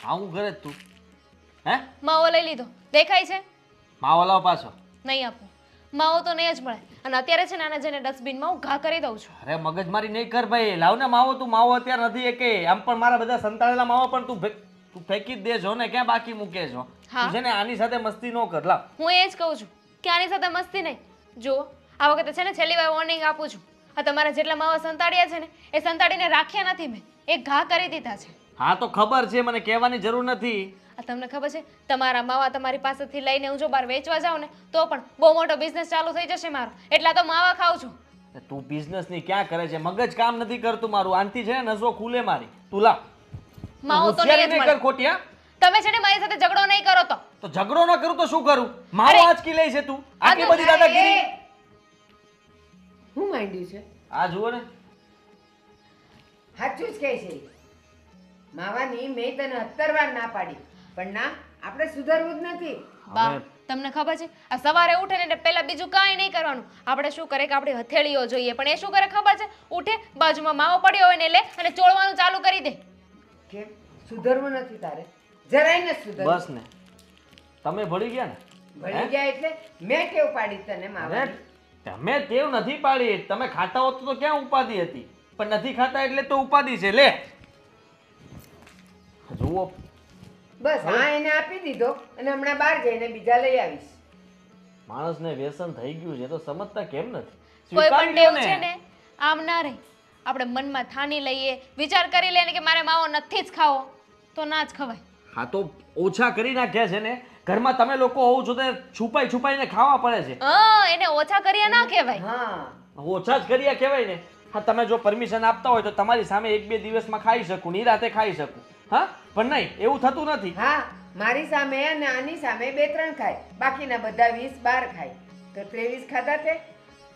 આવું ઘરે જ તું હે માવો લઈ લીધો દેખાય છે? માવો લાવ પાછો. નહીં આપું. માવો તો નહીં જ મળે. અને અત્યારે છે ને આને જઈને ડસ્ટબિનમાં હું ઘા કરી દઉં છું. અરે મગજમારી નહીં કર ભાઈ, લાવ ને માવો. તું માવો અત્યારે નથી એ કે આમ પણ મારા બધા સંતાડેલા માવો પણ તું ફેંકી જ દેજો ને, ક્યાં બાકી મૂકે છો? હા. તું છે ને આની સાથે મસ્તી ન કર. લાવ. હું એ જ કહું છું કે આની સાથે મસ્તી નહીં. જુઓ આ વખતે છે ને છેલ્લી વાર વોર્નિંગ આપું છું. આ તમારા જેટલા માવા સંતાડ્યા છે ને એ સંતાડીને રાખ્યા નથી મેં, એ ઘા કરી દીધા છે. હા તો ખબર છે, મને કહેવાની જરૂર નથી. આ તમને ખબર છે તમારા માવા તમારી પાસેથી લઈને હું જો બહાર વેચવા જાઉં ને તો પણ બહુ મોટો બિઝનેસ ચાલુ થઈ જશે મારો, એટલા તો માવા ખાઉં છું. તું બિઝનેસ ની ક્યાં કરે છે? મગજ કામ નથી કરતું મારું. આનથી છે ને નસો ખુલે મારી. તું લાવ. માવો તો નહીં જ નહીં મળે. કર ખોટિયા. તમે છે ને મારી સાથે ઝઘડો નહીં કરો તો ઝઘડો ન કરું તો શું કરું? માવો અરે! આંચકી લે છે તું. આટલી આ તો બધી દાદાગીરી. હું માંડ્યું છે? આ જુઓ ને. સાચું જ કહે છે. માવાની મેં તને 17 વાર ના પાડી, પણ ના, આપણે સુધરવું જ નથી. બા તમને ખબર છે આ સવારે ઉઠે ને એટલે પહેલા બીજું કાંઈ નહીં કરવાનું. આપણે શું કરે કે આપણી હથેળીઓ જોઈએ, પણ એ શું કરે ખબર છે? ઉઠે બાજુમાં માવો પડ્યો હોય ને લે અને ચોળવાનું ચાલુ કરી દે. કેમ સુધરવું નથી તારે? જરાય ન સુધરવું. બસ ને, તમે ભળી ગયા ને. ભણી ગયા એટલે મેં ટેવ પાડી તને અરે માવાની. તમે ટેવ નથી પાડી. તમે ખાતા હોત તો ક્યાં ઉપાધિ હતી, પણ નથી ખાતા એટલે તો ઉપાધિ છે. લે જુઓ. બસ હા એને આપી દીધો અને હમણાં બહાર જઈને બીજા લઈ આવીશ. માણસને વ્યસન થઈ ગયું છે તો સમજતા કેમ નથી? કોઈ પણ સ્વીકારી લો ટેવ છે ને આમ ના રહે. આપણે મનમાં ઠાની લઈએ, વિચાર કરી લઈએ ને કે મારે માવો નથી જ ખાવો તો ના જ ખવાય. હા તો ઓછા કરી નાખ્યા છે ને. ઘરમાં તમે લોકો હોવ છો તો છુપાઈ છુપાઈને ખાવા પડે છે. એને ઓછા કર્યા ના કહેવાય. હા ઓછા જ કર્યા કહેવાય ને. હા તમે જો પરમિશન આપતા હોય તો તમારી સામે 1-2 દિવસમાં ખાઈ શકું, નિરાતે ખાઈ શકું. હા પણ નહીં, એવું થતું નથી. હા મારી સામે અને આની સામે 2-3 ખાય, બાકીના બધા 20-12 ખાય. તો 23 ખાધા તે?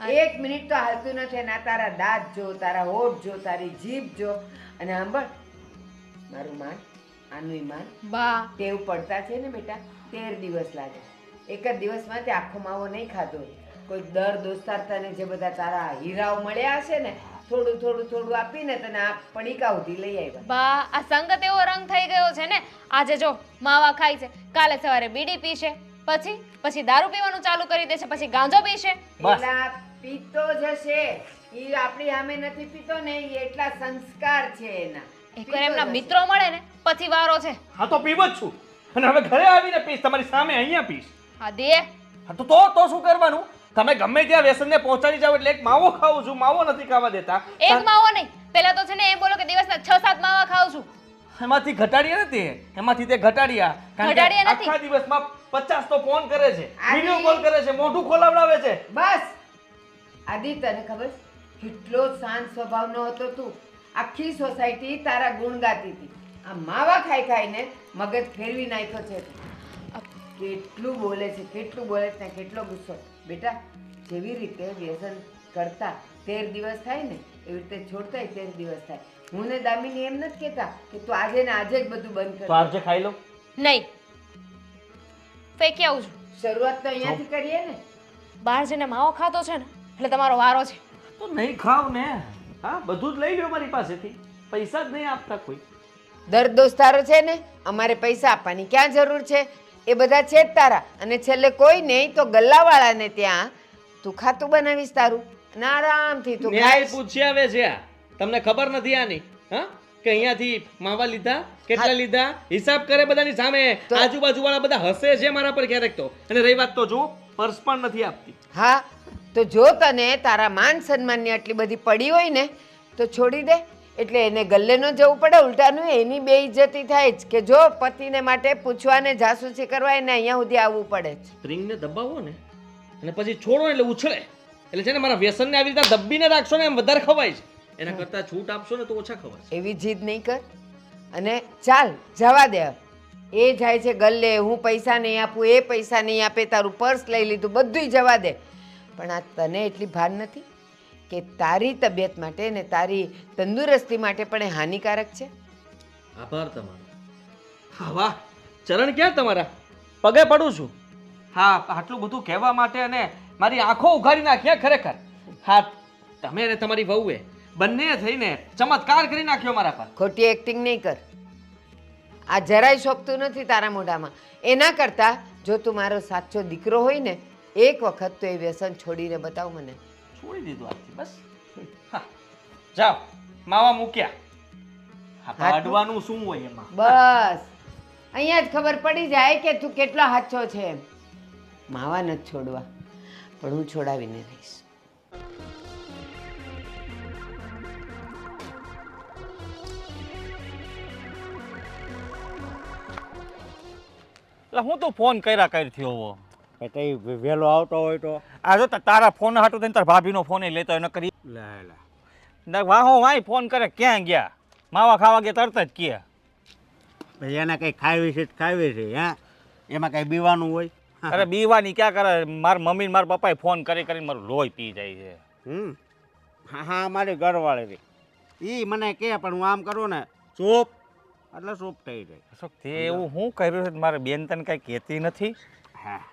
1 મિનિટ તો હાલતું નથી. ના તારા દાંત જો, તારા હોઠ જો, તારી જીભ જો. અને સાંભળ, મારું માન, આનું માન, બા ટેવ પડતા છે ને બેટા 13 દિવસ લાગે. એક જ દિવસમાં તે આખો માવો નહીં ખાધો હોય. કોઈ દર દોસ્તાર તને જે બધા તારા હીરાઓ મળ્યા હશે ને, થોડું થોડું થોડું આપીને તને આ પડીકા સુધી લઈ આવ્યા. બા આ સંગત એવો રંગ થઈ ગયો છે ને. આજે જો માવા ખાય છે, કાલે સવારે બીડી પીશે, પછી દારૂ પીવાનું ચાલુ કરી દેશે, પછી ગાંજો પીશે. બસ. એલા પીતો જશે. ઈ આપણી સામે નથી પીતો ને, ઈ એટલા સંસ્કાર છે એના. એકવાર એમના મિત્રો મળે ને પછી વારો છે. હા તો પીવ જ છું, અને હવે ઘરે આવીને પીશ, તમારી સામે અહીંયા પીશ. હા દે. હા તો શું કરવાનું? તમે ગમે ત્યાં વ્યસનને પહોંચાડી જાવ એટલે એક માવો ખાઉં છું, માવો નથી ખાવા દેતા. એક માવો નહીં, પેલા તો છે ને એમ બોલો કે દિવસના 6-7 માવા ખાઉં છું. એમાંથી ઘટાડ્યા નથી, એમાંથી તે ઘટાડ્યા. કારણ કે ઘટાડ્યા નથી. આખા દિવસમાં 50 તો ફોન કરે છે, આદિ. વિડિયો કોલ કરે છે, મોઢું ખોલાવડાવે છે. બસ આદિ, તને ખબર કેટલો શાંત સ્વભાવનો હતો તું. આખી સોસાયટી તારા ગુણ ગાતી હતી. આ માવા ખાઈ ખાઈને મગજ ફેરવી નાખ્યો છે તું. કેટલું બોલે છે, કેટલું બોલે છે ને કેટલો ગુસ્સો. બેટા જેવી રીતે વ્યસન કરતા 13 દિવસ થાય ને એવી રીતે છોડતા 13 દિવસ થાય. હું ને દામિની એમ નથી કહેતા કે તું આજે ને આજે જ બધું બંધ તો કર. આજે ખાઈ લો. નહીં, ફેંકી આવું છું. શરૂઆત તો અહીંયાથી કરીએ ને. બહાર જઈને માવો ખાતો છે ને એટલે તમારો વારો છે. તો નહીં ખાવ ને. હા બધું જ લઈ લો મારી પાસેથી, પૈસા જ નહીં આપતા કોઈ. દર દોસ્તારો છે ને, અમારે પૈસા આપવાની ક્યાં જરૂર છે? એ બધા છે જ તારા. અને છેલ્લે કોઈ નહીં તો ગલ્લાવાળાને ત્યાં તું ખાતું બનાવીશ તારું અને આરામથી તું ન્યાય ખાઈશ. પૂછી આવે છે આ. તમને ખબર નથી આની? હા કે અહીંયાથી માવા લીધા, કેટલા લીધા, હિસાબ કરે બધાની સામે. આજુબાજુ વાળા બધા હસે છે મારા પર ક્યારેક તો. અને રહી વાત તો જો પર્સ પણ નથી આપતી. હા તો જો તને તારા માન સન્માનની આટલી બધી પડી હોય ને તો છોડી દે. એટલે એને ગલ્લે ન જવું પડે, ઉલટાનું એની બેઇજ્જતી થાય જ કે જો પતિને માટે પૂછવાને જાસૂસી કરવા એને અહીંયા સુધી આવવું પડે છે. સ્પ્રિંગને દબાવો ને અને પછી છોડો એટલે ઉછળે. એટલે છે ને મારા વ્યસનને આવી રીતે દબ્બીને રાખશો ને એમ વધારે ખવાય છે. એના કરતાં છૂટ આપશો ને તો ઓછા ખવાય. એવી જીદ નહીં કર અને ચાલ જવા દે. એ જાય છે ગલ્લે, હું પૈસા નહીં આપું, એ પૈસા નહીં આપે, તારું પર્સ લઈ લીધું, બધુંય જવા દે. પણ આ તને એટલી ભાન નથી કે તારી તબિયત માટે ને તારી તંદુરસ્તી માટે પણ એ હાનિકારક છે. આભાર તમારો. હા વાહ, ચરણ ક્યાં તમારા? પગે પડું છું. હા આટલું બધું કહેવા માટે અને મારી આંખો ઉઘાડી નાખ્યા ખરેખર. હા તમે અને તમારી વહુએ બંને થઈને ચમત્કાર કરી નાખ્યો મારા પર. ખોટી એક્ટિંગ નહીં કર. આ જરાય શોભતું નથી તારા મોઢામાં. એના કરતાં જો તું મારો સાચો દીકરો હોય ને, એક વખત તો એ વ્યસન છોડીને બતાવ મને. છોડી દીધું આજથી બસ. હા, જાઓ માવા મૂક્યા. હા, અડવાનું શું હોય એમાં? બસ અહીંયા જ ખબર પડી જાય કે તું કેટલો સાચો છે એમ. માવા નથી છોડવા, પણ હું છોડાવીને રહીશ. એટલે હું તો ફોન કર્યા કરી થયો હોવો. એટલે વહેલો આવતો હોય તો આ જો તારા ફોન હાટું થઈને તારા ભાભીનો ફોન લેતો હોય ન કરી લે લે વાહો વાય ફોન કરે ક્યાં ગયા માવા ખાવા ગયા તરત જ કે પછી એને કંઈ ખાવી છે ખાવી છે હે એમાં કંઈ બીવાનું હોય અરે બીવાની ક્યાં કરે મારા મમ્મી ને મારા પપ્પાએ ફોન કરી કરીને મારું લોહી પી જાય છે. હા હા મારી ઘરવાળી એ મને કહે પણ હું આમ કરું ને ચૂપ એટલે ચૂપ થઈ જાય. અશોક તે એવું હું કર્યું છે મારે બેન તને કાંઈ કહેતી નથી. હા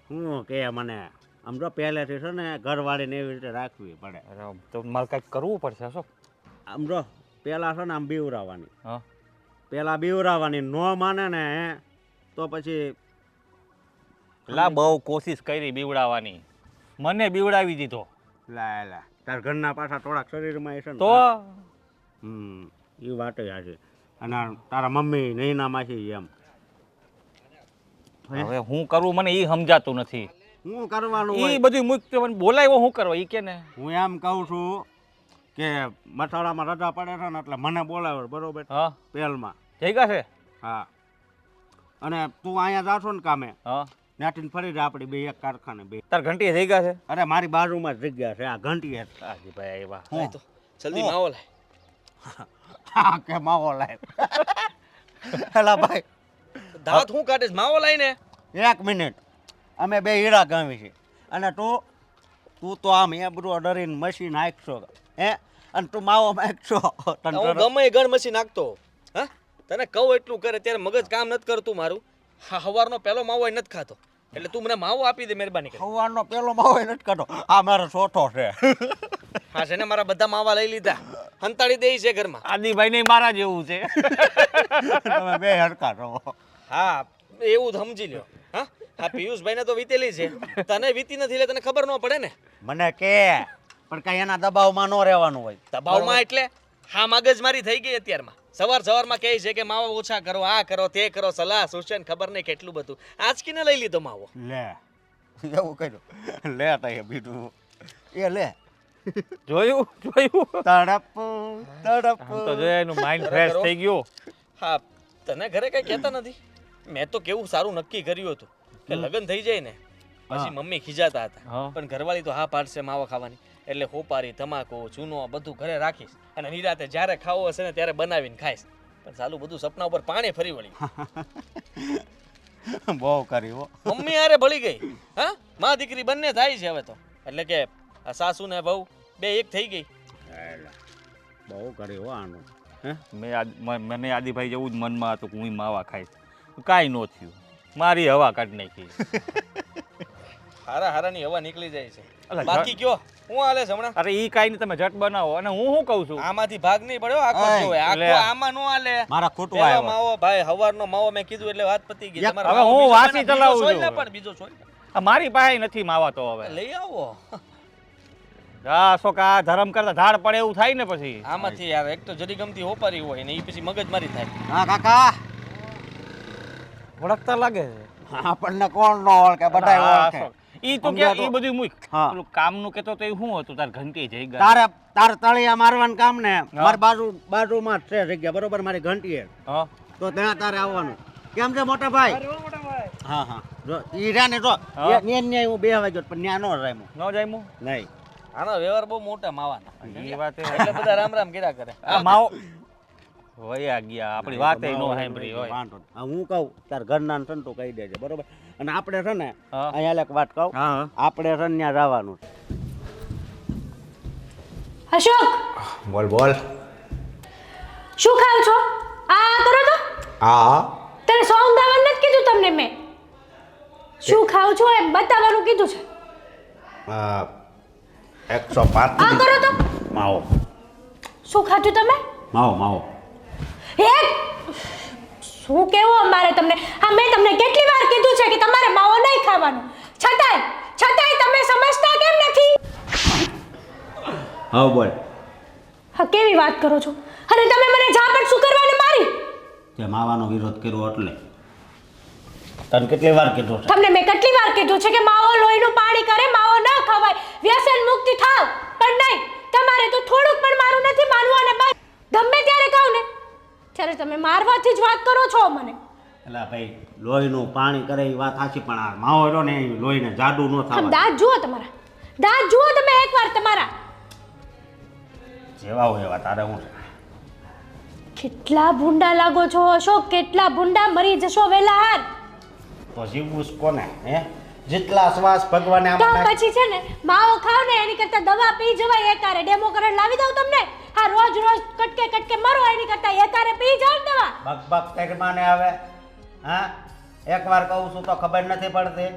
હું કહે મને આમ તો પહેલેથી છે ને ઘરવાળીને એવી રીતે રાખવી પડે. અરે તો મારે કાંઈક કરવું પડશે અશોક. આમ જો પહેલાં છે ને આમ બીવરાવાની હા પહેલાં બીવરાવાની ન માને ને તો પછી લા બહુ કોશિશ કરી બીવડાવવાની મને બીવડાવી દીધો. લા લા તાર ઘરના પાછા થોડાક શરીરમાં એ છે ને તો એ વાત છે. અને તારા મમ્મી નૈના માસી એમ હવે હું કરવું મને એ સમજાતું નથી. હું કરવાનું એ હોય બધું મુક્ત મને બોલાવ્યો હું કરવા એ કે ને હું એમ કહું છું કે મથાળામાં રજા પડે છે ને એટલે મને બોલાવે બરોબર હા પહેલમાં. થઈ ગયા છે. હા અને તું અહીંયા જાશો ને કામે હા નાટીને ફરી જાય આપણી બે એક કારખાને બે. તાર ઘંટી થઈ ગયા છે. અરે મારી બાજુમાં જ જગ્યા છે આ ઘંટી જ. હાજીભાઈ આવ્યા હું તો જલ્દી માવો લાય. હા કે માવો લાય હેલા ભાઈ દાંત હું કાઢીશ માવો લાઈને. એક મિનિટ અમે બે હીરા ગામી છે અને તું તો આમ એ બધું ડરીને મશીન નાખશો હે અને તું માવો નાખશો હું ગમે એ ગણ મસી નાખતો. હા તને કહું એટલું કરે ત્યારે મગજ કામ નથી કરતું મારું. હા હવારનો પહેલો માવો એ નથી ખાતો એટલે તું મને માવો આપી દે મહેરબાની કરી. સવારનો પેલો માવો એ નથી કાઢો આ મારો ચોથો છે. હા છે ને મારા બધા માવા લઈ લીધા હંતાડી દે છે ઘરમાં. આદિભાઈ ને મારા જેવું છે. તમે બે હરકા રહો. હા એવું સમજી લ્યો. હા હા પિયુષભાઈ ને તો વીતેલી છે તને વીતી નથી એટલે તને ખબર ન પડે ને. મને કે પણ કઈ એના દબાવમાં ન રહેવાનું હોય. દબાવમાં એટલે હા મગજમારી થઈ ગઈ અત્યારમાં. સવારમાં કહે છે કે માવો ઓછા કરો આ કરો તે કરો સલાહ સૂચન ખબર નહીં કેટલું બધું આજકીને લઈ લીધો માવો. લે એવું કર્યું લે તઈ બીજું એ લે જોયું તડપ તડપ આમ તો જોયા એનું માઇન્ડ ફ્રેશ થઈ ગયું. હા તને ઘરે કઈ કહેતા નથી. મેં તો કેવું સારું નક્કી કર્યું હતું કે લગ્ન થઈ જાય ને પછી મમ્મી ખીજાતા હતા હા. પણ ઘરવાળી તો હા પાડશે માવો ખાવાની એટલે હોપારી તમાકુ ચૂનો બધું ઘરે રાખીશ અને નિરાતે જ્યારે ખાવો હશે ને ત્યારે બનાવીને ખાઈશ. પણ સાલું બધું સપના ઉપર પાણી ફરી વળ્યું. બહુ કર્યું મમ્મી હારે ભળી ગઈ. હા માં દીકરી બંને થાય છે હવે તો એટલે કે આ સાસુ ને વહુ બે એક થઈ ગઈ. બહુ કર્યું આનું હે મને આદિભાઈ જેવું જ મનમાં હતું કે હું માવા ખાઈશ કાંઈ ન થયું મારી હવા કાઢી નાખી. હારાની હવા નીકળી જાય છે. અલા, બાકી કયો હું હાલે છે હમણાં? અરે ઈ કાંઈ નહીં તમે ઝટ બનાવો અને હું શું કહું છું આમાંથી ભાગ નહીં પડ્યો આખો જ જોવે. આખો એટલે આમાં નો હાલે. મારા ખોટું પેલો આવ્યો માવો ભાઈ હવારનો માવો મેં કીધું એટલે વાત પતી ગઈ. તમારે હવે માવો હું બીજો વાસી બનાવો, ચલાવું બીજો છું. સોય ને પણ બીજો સોય. આ મારી પાસે નથી માવા તો હવે લઈ આવો હા શોક આ ધરમ કરતા ધાડ પડે એવું થાય ને પછી આમાંથી યાર એક તો જરી ગમતી હોપારી હોય ને એ પછી મગજમારી થાય. હા કાકા ઓળખતા લાગે છે આપણને કોણ નો ઓળખે બધા હા, ઓળખે શોક. ઈ તો કે સમજ્યા તો? ઈ બધું મૂક હા. પેલું કામનું કેતો તો એ શું હતું તાર ઘંટી જઈ ગયા તારે તળિયા મારવાનું કામ ને મારી બાજુમાં જ છે જગ્યા બરોબર મારી ઘંટી હા તો ત્યાં તારે આવવાનું કેમ છે મોટા ભાઈ હા હા જો ઈ રહ્યા ને જો હા. ન્યા હું બે વાગ્યો પણ ન્યા નો રામ્યો ન જાયમું નહીં આનો વ્યવહાર બહુ મોટા માવાના એ વાત એટલે બધા રામ રામ કર્યા કરે. આ માવો વયા ગયા આપણી વાત નો સાંભળી હોય વાંધો નહીં. હા, હું કહું તાર ઘરના ને સંતો કહી દેજે બરોબર અને આપણે છે ને હા. અહીંયા એક વાત કહું હા આપણે છે ને ત્યાં જવાનું છે. અશોક બોલ બોલ શું ખાવ છો આ કરો તો હા તને સોંગ ગાવાનું નથી કીધું તમને મેં શું ખાવ છો એ બતાવવાનું કીધું છે 105 આ કરો તો માવો શું ખાધું તમે માવો માવો હે શું કેવું અમારે તમને? હા, મેં તમને કેટલી વાર કીધું છે કે તમારે માવો નહીં ખાવાનો, છતાંય તમે સમજતા કેમ નથી? હા બોલ. હા, કેવી વાત કરો છો? અને તમે મને ઝાપટ શું કરવાને મારી? તે માવાનો વિરોધ કર્યો એટલે તને કેટલી વાર કીધું છે? તમને મેં કેટલી વાર કીધું છે કે માવો લોહીનું પાણી કરે, માવો ન ખવાય, વ્યસન મુક્તિ થાવ, પણ નહીં, તમારે તો થોડુંક પણ મારું નથી માનવું. અને બસ ગમે ત્યારે કહું ને ત્યારે તમે મારવાથી જ વાત કરો છો મને. એટલે ભાઈ લોહીનું પાણી કરે એ વાત સાચી, પણ આ માવો રહ્યો ને એ લોહીને જાડું ન આમ થાય. દાંત જુઓ તમારા, દાંત જુઓ તમે એકવાર તમારા. જેવા હોય એવા તારે હું છે. કેટલા ભૂંડા લાગો છો અશોક, કેટલા ભૂંડા, મરી જશો વેલા હાર. તો જીવવું જ કોને? હે, જેટલા શ્વાસ ભગવાને તો આમાં પછી છે ને માવો ખાવ ને એની કરતા દવા પી જવાય એકારે. ડેમો કરણ લાવી દઉં તમને? હા, રોજ કટકે કટકે મરો એની કરતા એકારે પી જાવ ને દવા. બક તેરમાં ને આવે. હા, એકવાર કહું છું તો ખબર નથી પડતી.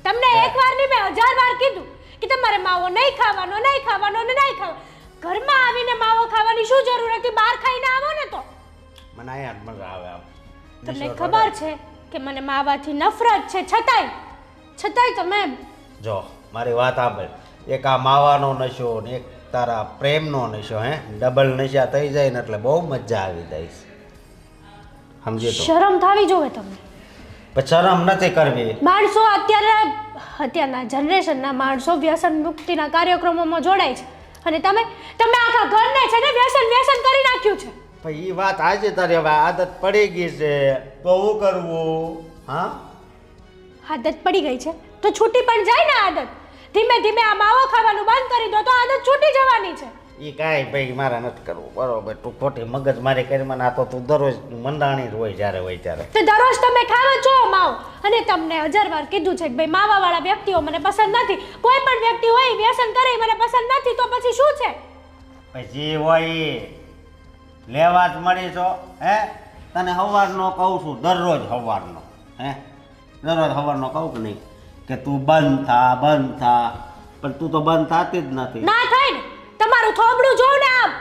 તમને એકવાર નહીં, મેં 1000 વાર કીધું કે તમારે માવો નહીં ખાવાનો, નહીં ખાવાનો ને નહીં ખાવાનો. ઘરમાં આવીને માવો ખાવાની શું જરૂર હતી? બહાર ખાઈને આવો ને તો. મને અહીંયા જ મજા આવે આમ. તમને ખબર છે કે મને માવાથી નફરત છે, છતાંય તમે જો મારી વાત સાંભળ. એક આ માવાનો નશો ને એક તારા પ્રેમનો નશો, હે ડબલ નશા થઈ જાય ને એટલે બહુ મજા આવી જાય છે. સમજી તો? શરમ થાવી જોવે તમને. પણ શરમ નથી કરવી. માણસો અત્યારના જનરેશનના માણસો વ્યસન મુક્તિના કાર્યક્રમોમાં જોડાય છે અને તમે આખા ઘરને છે ને વ્યસન કરી નાખ્યું છે. પણ એ વાત આજે તારી હવે આદત પડી ગઈ છે તો શું કરવું? હા, આદત પડી ગઈ છે તો છૂટી પણ જાય ને આદત. ધીમે ધીમે આ માવો ખાવાનું બંધ કરી દો તો આદત છૂટી જવાની છે. એ કાંઈ ભાઈ મારે નથી કરવું. બરોબર, તું ખોટી મગજ મારી કરી મને. આ તો તું દરરોજ મંડાણી જ હોય જ્યારે હોય ત્યારે. તો દરરોજ તમે ખાવ છો માવો, અને તમને 1000 વાર કીધું છે કે ભાઈ માવાવાળા વ્યક્તિઓ મને પસંદ નથી. કોઈ પણ વ્યક્તિ હોય વ્યસન કરે એ મને પસંદ નથી, તો પછી શું છે? પછી હોય ઈ લેવા જ મળી છો. હે, તને સવારનો કહું છું, દરરોજ સવારનો. હે, દરરોજ સવારનો કહું કે નહીં કે તું બંધ થા. પણ તું તો બંધ થતી જ નથી. ના થાય ને, તમારું થોબડું જોઉં ને આમ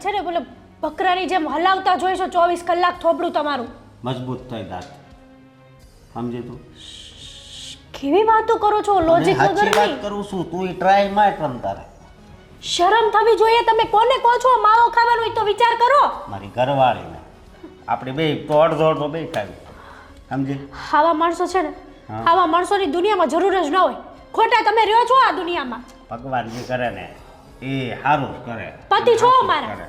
છે ને બોલે બકરાની જેમ હલાવતા જોઈશો 24 કલાક થોબડું તમારું. મજબૂત થઈ દાંત. સમજી તું? કેવી વાતો કરો છો લોજિક સાચી વાત વગરની? કરું છું, તું ટ્રાય માર તમ તારે. શરમ થવી જોઈએ. તમે કોને કહો છો માવો ખાવાનું હોય તો વિચાર કરો. મારી ઘરવાળીને આપણે બે તો અડધો બે ખાવી. સમજી? આવા માણસો છે ને, આવા માણસોની દુનિયામાં જરૂર જ ન હોય. ખોટા તમે રહ્યો છો આ દુનિયામાં. ભગવાન જે કરે ને એ સારું જ કરે. પતિ છો સાચું જ મારા, કરે.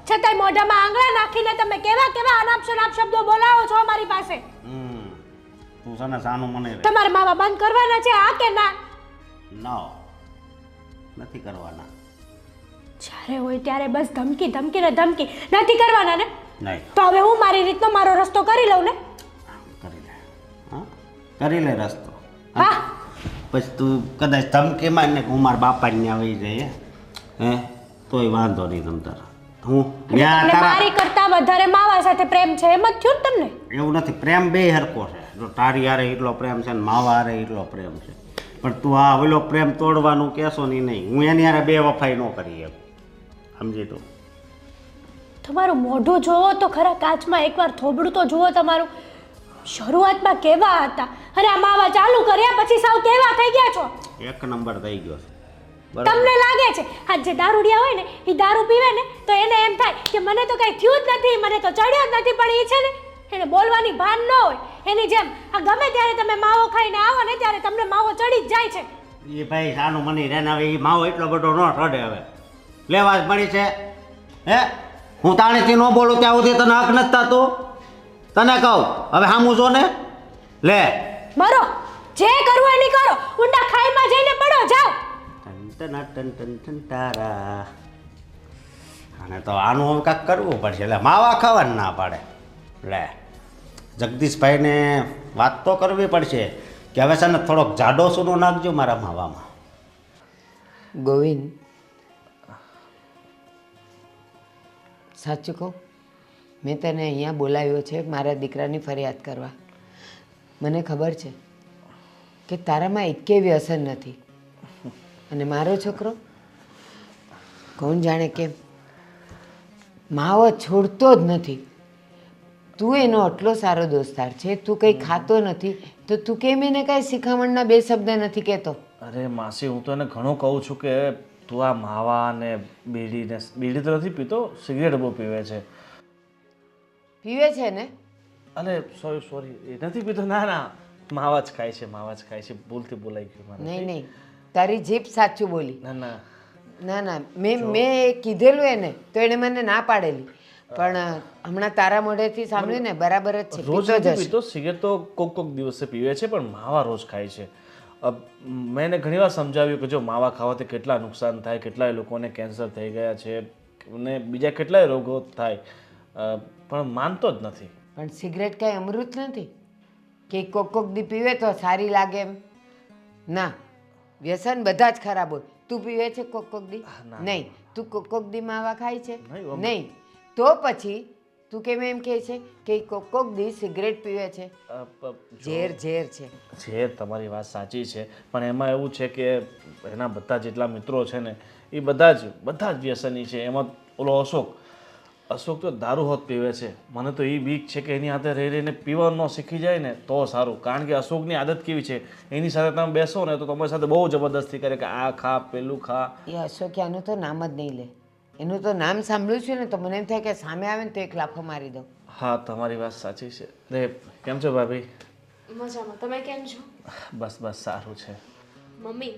છતાંય મોઢામાં આંગળા નાખીને તમે કેવા અનાપ શનાપ શબ્દો બોલાવો છો અમારી પાસે. તું છે ને સાનું મને રે. તમારે માવા બંધ કરવાના છે, આ કે ના? નથી કરવાના. જ્યારે હોય ત્યારે બસ ધમકી નથી કરવાના ને? નહીં. તો હવે હું મારી રીતનો મારો રસ્તો કરી લઉં ને? કરી લે. હા, કરી લે રસ્તો. હા, પછી તું કદાચ ધમકી મારને કે હું મારા બાપાને આવી જાય હે તોય વાંધો નહીં તમ તારા. હું ત્યાં તમને તારા મારી કરતા વધારે માવા સાથે પ્રેમ છે એમ જ થયું ને તમને? એવું નથી. પ્રેમ બે હરખો છે. જો તારી હારે એટલો પ્રેમ છે ને માવા હારે એટલો પ્રેમ છે, પણ તું આ ઓલો પ્રેમ તોડવાનું કહેશો નહીં. હું એની હારે બે વફાઈ ન કરી એમ. સમજી તું? તમારું મોઢું જોવો તો ખરા કાચમાં, એકવાર થોબડું તો જુઓ તમારું. શરૂઆતમાં કેવા હતા અને આ માવા ચાલુ કર્યા પછી સાવ કેવા થઈ ગયા છો? એક નંબર થઈ ગયો છે. બરાબર? તમને લાગે છે આ જે દારૂડિયા હોય ને એ દારૂ પીવે ને તો એને એમ થાય કે મને તો કઈ થયું જ નથી, મને તો ચડ્યો જ નથી, પણ એ છે ને એને બોલવાની ભાન ન હોય. એની જેમ આ ગમે ત્યારે તમે માવો ખાઈને આવો ને ત્યારે તમને માવો ચડી જ જાય છે. એ ભાઈ સાનું મની રહે ને. હવે એ માવો એટલો બધો ન ચડે. હવે લેવા જ મળી છે. હે, હું તાણીથી ન બોલું ત્યાં સુધી તને હક નથી થતું. તને કહું હવે સામું જો ને લે. મરો, જે કરવું એની કરો, ઊંડા ખાઈમાં જઈને પડો, જાઓ. ટન તારા. અને તો આનું હવે કાંઈક કરવું પડશે. એટલે માવા ખાવાનું ના પાડે. લે, જગદીશભાઈને વાત તો કરવી પડશે કે હવે છે ને થોડોક જાડો સૂનો નાખજો મારા માવામાં. ગોવિંદ, સાચું કહું, મેં તને અહીંયા બોલાવ્યો છે મારા દીકરાની ફરિયાદ કરવા. મને ખબર છે કે તારામાં એકેય વ્યસન નથી, અને મારો છોકરો કોણ જાણે કેમ માવો છોડતો જ નથી. તું તું એનો આટલો સારો દોસ્તાર છે, તું કંઈ ખાતો નથી તો તું કેમ એને કાંઈ શિખામણના બે શબ્દ નથી કહેતો? અરે માસી, હું તો એને ઘણું કહું છું કે તું આ માવા ને બીડી તો નથી પીતો, સિગરેટ બહુ પીવે છે. પીવે છે ને? અરે સોરી, એ નથી પીતો. ના ના, માવા જ ખાય છે, માવા જ ખાય છે. ભૂલથી બોલાઈ ગયું મને. નહીં નહીં, તારી જીભ સાચું બોલી. ના ના, ના ના, મેં કીધેલું એને તો એણે મને ના પાડેલી, પણ હમણાં તારા મોઢેથી સાંભળ્યું ને, બરાબર જ છે, રોજ પીતો જ નથી હશે. પીતો. સિગરેટ તો કોક દિવસે પીવે છે, પણ માવા રોજ ખાય છે. મેં એને ઘણીવાર સમજાવ્યું કે જો માવા ખાવાથી કેટલા નુકસાન થાય, કેટલાય લોકોને કેન્સર થઈ ગયા છે અને બીજા કેટલાય રોગો થાય, પણ માનતો જ નથી. પણ સિગરેટ કાંઈ અમૃત નથી કે કોક દી પીવે તો સારી લાગે એમ. ના, વ્યસન બધા જ ખરાબ હોય. તું પીવે છે કોક દી? નહીં. તું કોક દી માવા ખાય છે? નહીં. તો પછી તું કેમ એમ કહે છે કે કોક દી સિગરેટ પીવે છે? ઝેર છે. છે, તમારી વાત સાચી છે, પણ એમાં એવું છે કે એના બધા જેટલા મિત્રો છે ને એ બધા જ વ્યસની છે. એમાં ઓલો અશોક તો દારૂ હોત પીવે છે. મને તો એ બીક છે કે એની હાથે રહી રહીને પીવાનું ન શીખી જાય ને તો સારું. કારણ કે અશોકની આદત કેવી છે, એની સાથે તમે બેસો ને તો તમારી સાથે બહુ જબરદસ્તી કરે કે આ ખા, પેલું ખા. એ અશોક્યાનું તો નામ જ નહીં લે. એનું તો નામ સાંભળ્યું છે ને તો મને એમ થાય કે સામે આવે ને તો એક લાફો મારી દઉં. હા, તમારી વાત સાચી છે. રે, કેમ છો ભાભી? મજામાં. તમે કેમ છો? બસ સારું છે. મમ્મી,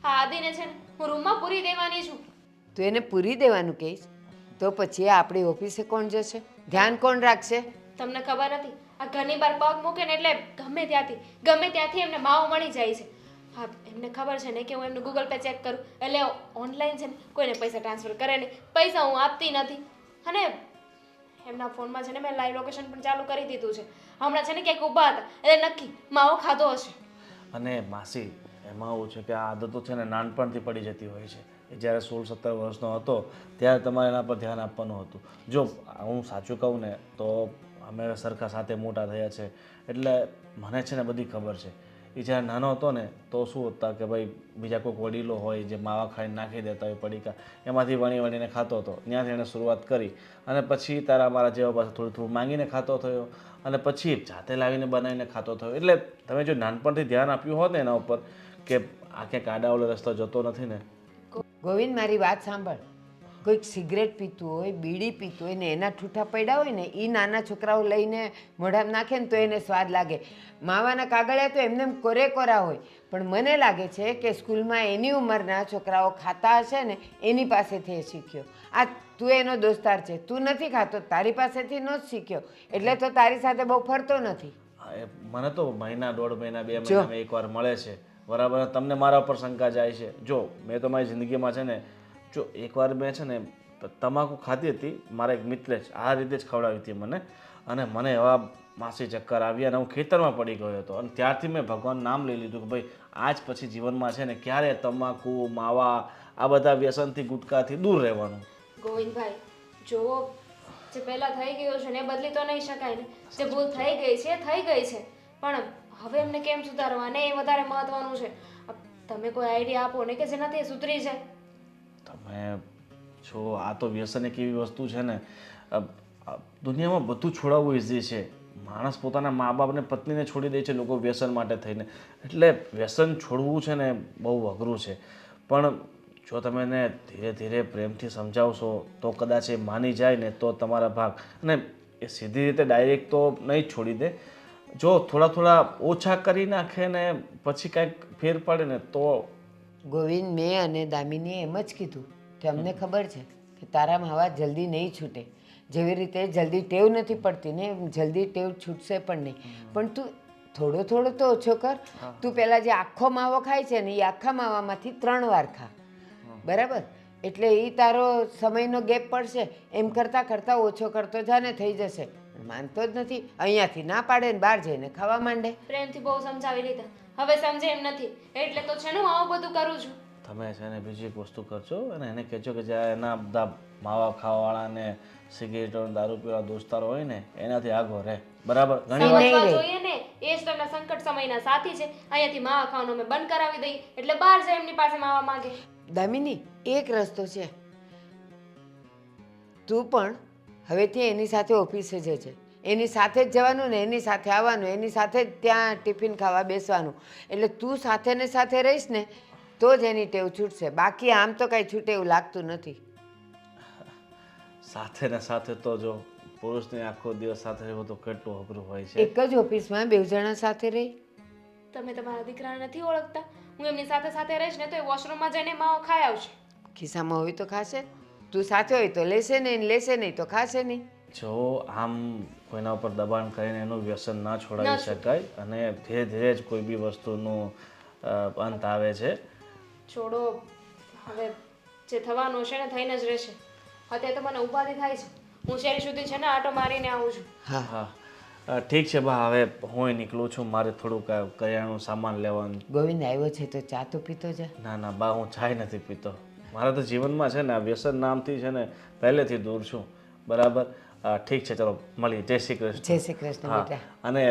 આ આદિને છે ને હું રૂમમાં પૂરી દેવાની છું. તું એને પૂરી દેવાનું કહીશ તો પછી આપણી ઓફિસે કોણ જશે? ધ્યાન કોણ રાખશે? તમને ખબર નથી, આ ઘરની બહાર પગ મૂકે ને એટલે ગમે ત્યાંથી એમને માવો મળી જાય છે. હા, એમને ખબર છે ને કે હું એમનું ગૂગલ પે ચેક કરું એટલે ઓનલાઈન છે ને કોઈને પૈસા ટ્રાન્સફર કરે નહીં, પૈસા હું આપતી નથી. અને એમના ફોનમાં છે ને મેં લાઈવ લોકેશન પણ ચાલુ કરી દીધું છે. હમણાં છે ને ક્યાંક ઊભા હતા એટલે નક્કી માવો ખાધો હશે. અને માસી, એમાં એવું છે કે આ આદતો છે ને નાનપણથી પડી જતી હોય છે. એ જ્યારે 16-17 વર્ષનો હતો ત્યારે તમારે એના પર ધ્યાન આપવાનું હતું. જો હું સાચું કહું ને તો અમે સરખા સાથે મોટા થયા છે, એટલે મને છે ને બધી ખબર છે. એ જ્યારે નાનો હતો ને તો શું હતા કે ભાઈ બીજા કોઈક વડીલો હોય જે માવા ખાઈને નાખી દેતા હોય પડીકા, એમાંથી વણીને ખાતો હતો. ત્યાંથી એણે શરૂઆત કરી અને પછી તારા મારા જેવા પાસે થોડું માંગીને ખાતો થયો અને પછી જાતે લાવીને બનાવીને ખાતો થયો. એટલે તમે જો નાનપણથી ધ્યાન આપ્યું હોત ને એના ઉપર કે આ ક્યાંક આડાવડો રસ્તો જતો નથી ને. ગોવિંદ, મારી વાત સાંભળ. કોઈક સિગરેટ પીતું હોય, બીડી પીતું હોય ને એના ઠૂઠા પડ્યા હોય ને એ નાના છોકરાઓ લઈને મોઢામાં નાખે ને તો એને સ્વાદ લાગે. માવાના કાગળિયા તો એમને કોરા હોય, પણ મને લાગે છે કે સ્કૂલમાં એની ઉંમરના છોકરાઓ ખાતા હશે ને એની પાસેથી એ શીખ્યો. આ તું એનો દોસ્તાર છે, તું નથી ખાતો, તારી પાસેથી નો જ શીખ્યો, એટલે તો તારી સાથે બહુ ફરતો નથી. મને તો મહિના, 1.5 મહિના, 2 મહિનામાં એકવાર મળે છે, બરાબર. તમને મારા ઉપર શંકા જાય છે. જો મેં તો મારી જિંદગીમાં છે ને જો એકવાર મેં છે ને તમાકુ ખાધી હતી, મારા એક મિત્રે જ આ રીતે જ ખવડાવી હતી મને, અને મને એવા માસી ચક્કર આવ્યા અને હું ખેતરમાં પડી ગયો હતો. અને ત્યારથી મેં ભગવાનનું નામ લઈ લીધું કે ભાઈ આજ પછી જીવનમાં છે ને ક્યારે તમાકુ, માવા, આ બધા વ્યસનથી, ગુટકાથી દૂર રહેવાનું. ગોવિંદભાઈ, જુઓ, જે પહેલાં થઈ ગયું છે ને એ બદલી તો નહીં શકાય ને. જે ભૂલ થઈ ગઈ છે પણ હવે એમને કેમ સુધારવા ને એ વધારે મહત્વનું છે. તમે કોઈ આઈડિયા આપો ને કે જેનાથી એ સુધરી જાય. તમે જો આ તો વ્યસન એક એવી વસ્તુ છે ને, દુનિયામાં બધું છોડાવવું ઇઝી છે. માણસ પોતાના મા બાપને, પત્નીને છોડી દે છે લોકો વ્યસન માટે થઈને. એટલે વ્યસન છોડવું છે ને બહુ અઘરું છે, પણ જો તમે એને ધીરે ધીરે પ્રેમથી સમજાવશો તો કદાચ એ માની જાય ને તો તમારા ભાગ. અને એ સીધી રીતે ડાયરેક્ટ તો નહીં જ છોડી દે. જો થોડા ઓછા કરી નાખે ને પછી કાંઈક ફેર પડે ને તો. ગોવિંદ, મેં અને દામિનીએ એમ જ કીધું કે અમને ખબર છે કે તારા માવા જલ્દી નહીં છૂટે. જેવી રીતે જલ્દી ટેવ નથી પડતી ને એમ જલ્દી ટેવ છૂટશે પણ નહીં. પણ તું થોડો તો ઓછો કર. તું પહેલાં જે આખો માવો ખાય છે ને એ આખા માવામાંથી 3 વાર ખા, બરાબર? એટલે એ તારો સમયનો ગેપ પડશે. એમ કરતાં ઓછો કરતો જાને થઈ જશે. માનતો જ નથી, અહીંયાથી ના પાડે ને બહાર જઈને ખાવા માંડે. પ્રેમથી બહુ સમજાવી લીધા, હવે સમજે એમ નથી, એટલે તો છે ને હું આવું બધું કરું છું. તમે છે ને બીજી એક વસ્તુ કરજો અને એને કહેજો કે જ્યાં એના બધા માવા ખાવાવાળા ને સિગરેટો, દારૂ પીવા દોસ્તારો હોય ને એનાથી આગો રહે, બરાબર? ઘણી વાર સમજવા જોઈએ ને, એ જ તમને સંકટ સમયના સાથી છે. અહીંયાથી માવા ખાવાનું અમે બંધ કરાવી દઈએ એટલે બહાર જાય એમની પાસે માવા માંગે. દામિની, એક રસ્તો છે. તું પણ હવેથી એની સાથે ઓફિસે જજે. એની સાથે જ જવાનું ને એની સાથે આવવાનું, એની સાથે જ ત્યાં ટિફિન ખાવા બેસવાનું. એટલે તું સાથે ને સાથે રહીશ ને તો જ એની ટેવ છૂટશે, બાકી આમ તો કાંઈ છૂટે એવું લાગતું નથી. સાથે ને સાથે તો જો પુરુષને આખો દિવસ સાથે રહેવું તો કેટલું અઘરું હોય છે. એક જ ઓફિસમાં 2 જણા સાથે રહી. તમે તમારા દીકરાને નથી ઓળખતા? હું એમની સાથે સાથે રહીશ ને તો એ વોશરૂમમાં જઈને માવો ખાઈ આવશે. ખિસ્સામાં હોય તો ખાશે, તું સાથે હોય તો લેશે નહીં, લેશે નહીં તો ખાશે નહીં. જો આમ કોઈના ઉપર દબાણ કરીને એનું વ્યસન ના છોડાવી શકાય અને ધીરે ધીરે જ કોઈ બી વસ્તુનું અંત આવે છે. છોડો, હવે જે થવાનું છે ને થઈને જ રહેશે. અત્યારે તો મને ઉપાધિ થાય છે. હું શેરી સુધી છે ને આટો મારીને આવું છું. હા હા ઠીક છે બા, હવે હું નીકળું છું, મારે થોડુંક કરિયાણું સામાન લેવાનું. ગોવિંદ આવ્યો છે તો ચા તો પીતો જા. ના ના બા, હું ચાય નથી પીતો. મારા તો જીવનમાં છે ને આ વ્યસન નામથી છે ને પહેલેથી દૂર છું. બરાબર, ઠીક છે, ચલો મળીએ. જય શ્રી કૃષ્ણ. જય શ્રી કૃષ્ણ હા, બેટા. અને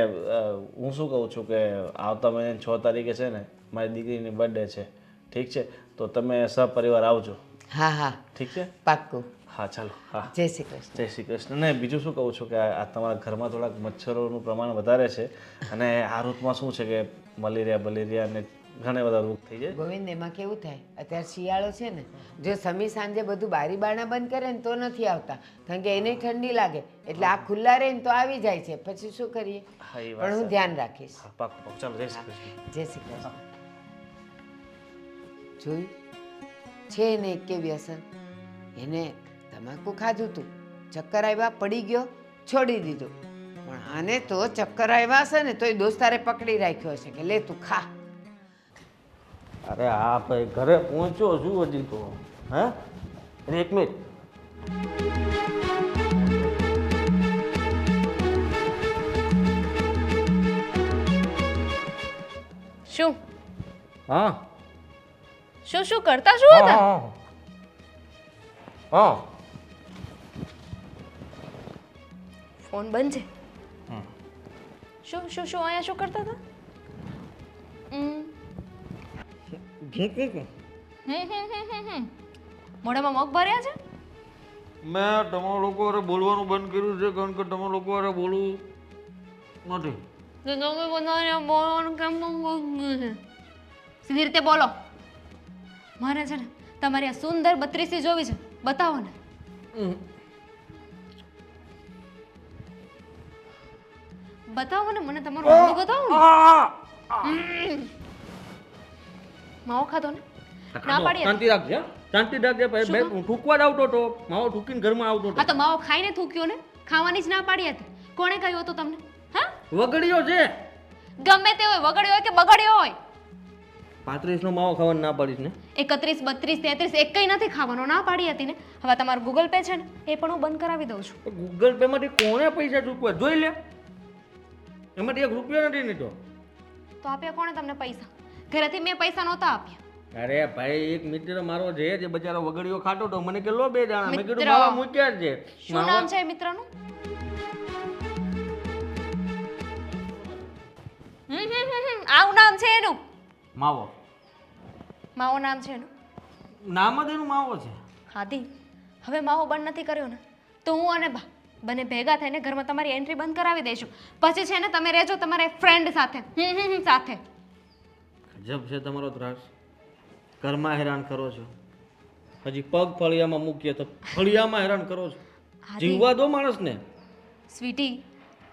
હું શું કહું છું કે આવતા મહિને 6 તારીખે છે ને મારી દીકરીની બર્થડે છે. ઠીક છે, તો તમે સપરિવાર આવજો. હા હા ઠીક છે? પાક્કું. હા ચાલો. હા, જય શ્રી કૃષ્ણ. જય શ્રી કૃષ્ણ. ને બીજું શું કહું છું કે આ તમારા ઘરમાં થોડાક મચ્છરોનું પ્રમાણ વધારે છે અને આ ઋતુમાં શું છે કે મલેરિયા ને ઘણા બધા રોગ થઈ જાય. ગોવિંદ એમાં કેવું થાય, અત્યારે શિયાળો છે ને, જો સમી સાંજે બધું બારી બારણા બંધ કરે ને તો નથી આવતા, કારણ કે એને ઠંડી લાગે, એટલે આ ખુલ્લા રહે ને તો આવી જાય છે. પછી શું કરીએ? હા, એ વાત પણ હું સાચી. ધ્યાન રાખીશ. હા, પાક્કું પાક્કું. ચાલો, જય શ્રી કૃષ્ણ. જય શ્રી કૃષ્ણ. જોયું છે ને એક કે વ્યસન, એને તમાકુ ખાધું તું, ચક્કર આવ્યા, પડી ગયો, છોડી દીધું. પણ આને તો ચક્કર આવ્યા હશે ને તોય દોસ્તારે પકડી રાખ્યો હશે કે લે તું ખા. અરે હા ભાઈ, ઘરે પહોંચ્યો છું હજી તો. હે, એક મિનિટ. શું હા શું શું કરતા શું હતા? હા ફોન બંધ છે. શું શું શું અહીંયા શું કરતા હતા? મોઢામાં મગ ભર્યા છે? મેં તમારા લોકો હારે બોલવાનું બંધ કર્યું છે કારણ કે તમારા લોકો હારે બોલવું નથી. તો તમે બધાને બોલવાનું કેમ બંધ છે? સીધી રીતે બોલો. મારે છે ને તમારી આ સુંદર 32 જોવી છે, બતાવો ને. બતાવો ને મને તમારું મોઢું બતાવો ને. માવો ખાધો ને? ના પાડી હતી. શાંતિ રાખજે, શાંતિ રાખજે ભાઈ. બે ઠૂકવા જ આવતો તો માવો ઠૂકીને ઘરમાં આવતો હા તો માવો ખાઈને થૂક્યો ને? ખાવાની જ ના પાડી હતી. કોણે કહ્યું હતું તમને? હા, વગડ્યો છે. ગમે તે હોય, વગડ્યો હોય કે બગડ્યો હોય. 35 નો માવો ખાવાનું ના પાડીશ ને? 31, 32, 33 એક કઈ નથી ખાવાનો, ના પાડી હતી ને. હવે તમારું ગૂગલ પે છે ને એ પણ હું બંધ કરાવી દઉં છું. ગૂગલ પે માંથી કોણે પૈસા ચૂકવા જોઈ લે. એમાંથી 1 રૂપિયો નથી નીકળ્યો. તો આપ્યા કોણે તમને પૈસા? ઘરેથી મેં પૈસા નહોતા આપ્યા. અરે ભાઈ, એક મિત્ર મારો છે જે બચારો વગડ્યો ખાતો તો મને કે લો 2 દાણા. મેં કીધું મિત્ર. માવા મૂક્યા જ છે. શું નામ છે એ મિત્રનું? આવું નામ છે એનું? માવો. માવો નામ છે એનું? નામ જ એનું માવો છે. હાદી, હવે માવો બંધ નથી કર્યો ને તો હું અને બા બંને ભેગા થઈને ઘરમાં તમારી એન્ટ્રી બંધ કરાવી દઈશું. પછી છે ને તમે રહેજો તમારા ફ્રેન્ડ સાથે. સાથે. ગજબ છે તમારો ત્રાસ. ઘરમાં હેરાન કરો છો, હજી પગ ફળિયામાં મૂકીએ તો ફળિયામાં હેરાન કરો છો. જીવવા દો માણસને. સ્વીટી,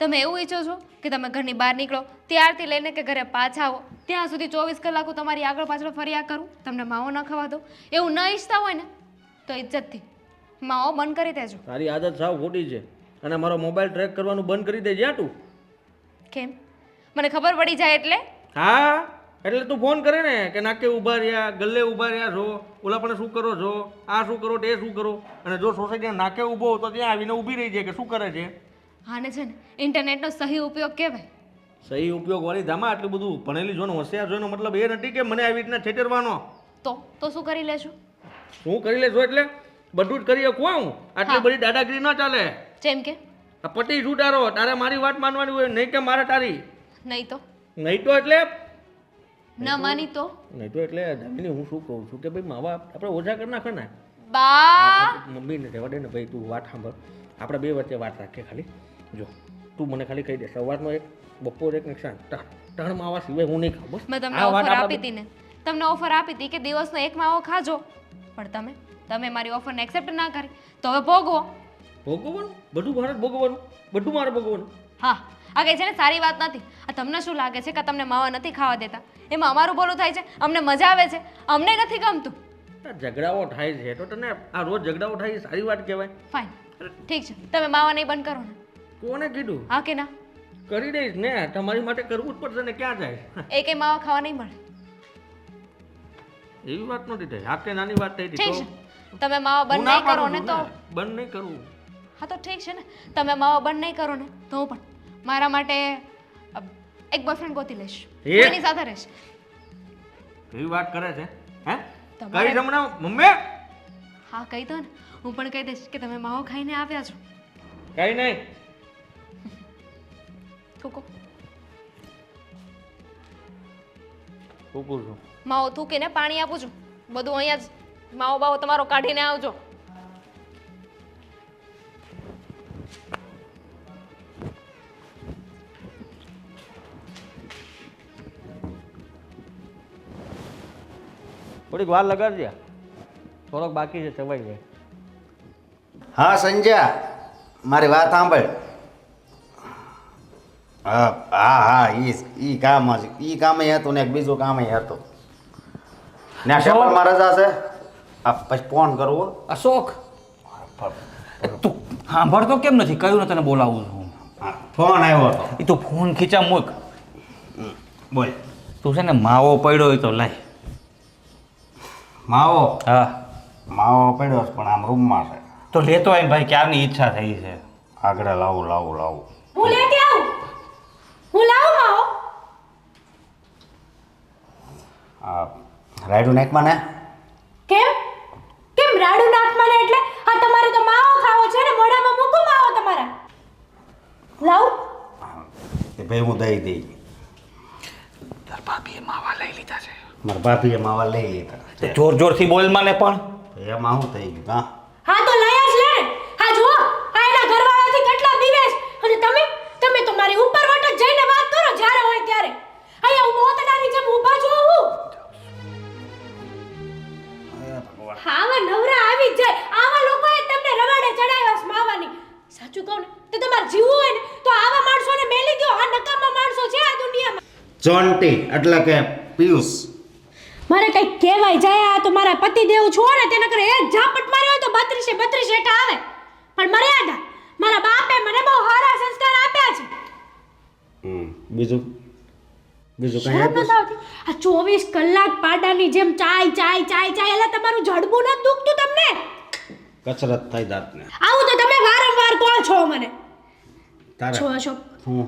તમે એવું ઈચ્છો છો કે તમે ઘરની બહાર નીકળો ત્યારથી લઈને કે ઘરે પાછા આવો ત્યાં સુધી 24 કલાક હું તમારી આગળ પાછળ ફર્યા કરું, તમને માવો ન ખવા દો? એવું ન ઈચ્છતા હોય ને તો ઇજ્જતથી માવો બંધ કરી દેજો. તારી આદત સાવ ખોટી છે અને મારો મોબાઈલ ટ્રેક કરવાનું બંધ કરી દેજે તું. કેમ? મને ખબર પડી જાય એટલે? હા, એટલે તું ફોન કરે ને કે નાકે ઊભા રહ્યા, ગલ્લે ઊભા રહ્યા છો, ઓલા પણ શું કરો છો, આ શું કરો, તે શું કરો, અને જો સોસાયટીના નાકે ઊભો હોય તો ત્યાં આવીને ઊભી રહી જાય કે શું કરે છે. આને છે ને ઇન્ટરનેટનો સહી ઉપયોગ કહેવાય. સહી ઉપયોગ વાળી ધામા આટલું બધું ભણેલી જો ને હોશિયાર જોઈનો મતલબ એ નથી કે મને આવી રીતના છેતરવાનો. તો શું કરી લેશું? શું કરી લેશો એટલે બધું જ કરી શકું હું. આટલી બધી દાદાગીરી ન ચાલે. જેમ કે? આ પટી છૂટારો, તારે મારી વાત માનવાની હોય, નહીં કે મારે તારી. નહીં તો? નહીં તો એટલે ન માની તો? નહીં તો એટલે દામિની હું શું કહું છું કે ભાઈ માવા આપણે ઓછા કરી નાખે ને. બા મમ્મીને રહેવા દે ને ભાઈ, તું વાત સાંભળ. આપણે 2 વચ્ચે વાત રાખીએ ખાલી. જો તું મને ખાલી કહી દે સવારનો એક બપોર એક ને સાંજ ત્રણ માવા સિવાય હું નહીં ખાઉં બસ મેં તમને આ વાત ઓફર આપણા આપી હતી ને તમને ઓફર આપી હતી કે દિવસનો એક માવો ખાજો પણ તમે મારી ઓફરને એક્સેપ્ટ ના કરી તો હવે ભોગવો. ભોગવવાનું બધું મારે જ ભોગવવાનું બધું મારે ભોગવવાનું. હા આ કઈ છે ને સારી વાત નથી. આ તમને શું લાગે છે કે તમને માવા નથી ખાવા દેતા એમાં અમારું ભલું થાય છે અમને મજા આવે છે અમને નથી ગમતું. આ ઝઘડાઓ થાય છે તો તને આ રોજ ઝઘડાઓ થાય એ સારી વાત કહેવાય. ફાઇન ઠીક છે તમે માવા નહીં બંધ કરો ને. કોને કીધું? હા કે ના? કરી દઈશ ને તમારી માટે કરવું જ પડશે ને ક્યાં જાય એ કઈ માવા ખાવા નહીં મળે. એવી વાત નથી થઈ આ કે નાની વાત થઈ ઠીક હતી છે તમે માવા હું બંધ ના નહીં કરો પાડું ને છું તો ને, બંધ નહીં કરવું. હા તો ઠીક છે ને તમે માવા બંધ નહીં કરો ને તો હું પણ મારા માટે એક બોયફ્રેન્ડ ગોતી લઈશ એ? એની સાથે રહીશ. એવી વાત કરે છે હે તમારે- કઈ જમણા મમ્મી હા કહી દો ને હું પણ કહી દઈશ કે તમે માવો ખાઈને આવ્યા છો. કઈ નહીં થૂકો કુકુર છું માવો થૂકીને પાણી આપું છું બધું અહીંયા જ માવો બાવો તમારો કાઢીને આવજો. થોડીક વાર લગાડજે થોડોક બાકી છે ચવાઈ જાય. હા સંજ્યા મારી વાત સાંભળ. હા હા હા ઈ કામ જ ઈ કામે હતું ને એક બીજું કામે હતું ને આ પેપરમાં રજા છે આ પછી ફોન કરવો. અશોક તું સાંભળતો કેમ નથી કયું ને તને બોલાવું છું. હા ફોન આવ્યો હતો. એ તું ફોન ખીચા મૂક. બોલ તું છે ને માવો પડ્યો હોય તો લાય. માવો હા માવો પડ્યો છે પણ આમ રૂમમાં છે. તો લેતો આવીને ભાઈ ક્યારની ઈચ્છા થઈ છે. આગળ લાવું હું લેતી આવું હું લાવું માવો. આ રાયડું નાખમાં ને કેમ કેમ રાડું નાખવાને એટલે આ તમારે તો માવો ખાવો છે ને મોઢામાં મૂકો માવો તમારા. લાવ કે ભાઈ હું દઈ દઈ તાર ભાભીએ માવા લઈ લીધા છે. મારા ભાભીએ માવા લઈ લીધા તે જોર જોરથી બોલ મને પણ. એમાં શું થઈ ગયું હા હા તો લઈ જ લે. હા જુઓ આ એના ઘરવાળાથી કેટલા દિવસ અને તમે તો મારી ઉપર વટ જ જઈને વાત કરો જ્યારે હોય ત્યારે. અહીંયા હું મોતડાની જેમ ઊભા છો હું. હા આવા નવરા આવી જ જાય આવા લોકોએ તમને રવાડે ચડાવ્યા છે માવાની. સાચું કહું ને તો તમારે જીવવું હોય ને તો આવા માણસોને મેલી દો. આ નકામા માણસો છે આ દુનિયામાં. ચોંટી એટલે કે પિયુષ મારે કઈ કહેવાય જાય આ તો મારા પતિદેવ છો ને તેના કરે એક ઝાપટ માર્યો હોય તો 32 હેઠા આવે પણ મર્યાદા. મારા બાપે મને બહુ સારા સંસ્કાર આપ્યા છે. બીજું કઈ શરમ નથી આવતી? આ 24 કલાક પાડાની જેમ ચાય એટલે તમારું જડબું નથી દુખતું તમને? કસરત થઈ જાતને આવું તો તમે વારંવાર કહો છો મને. તારે છો અશોક હું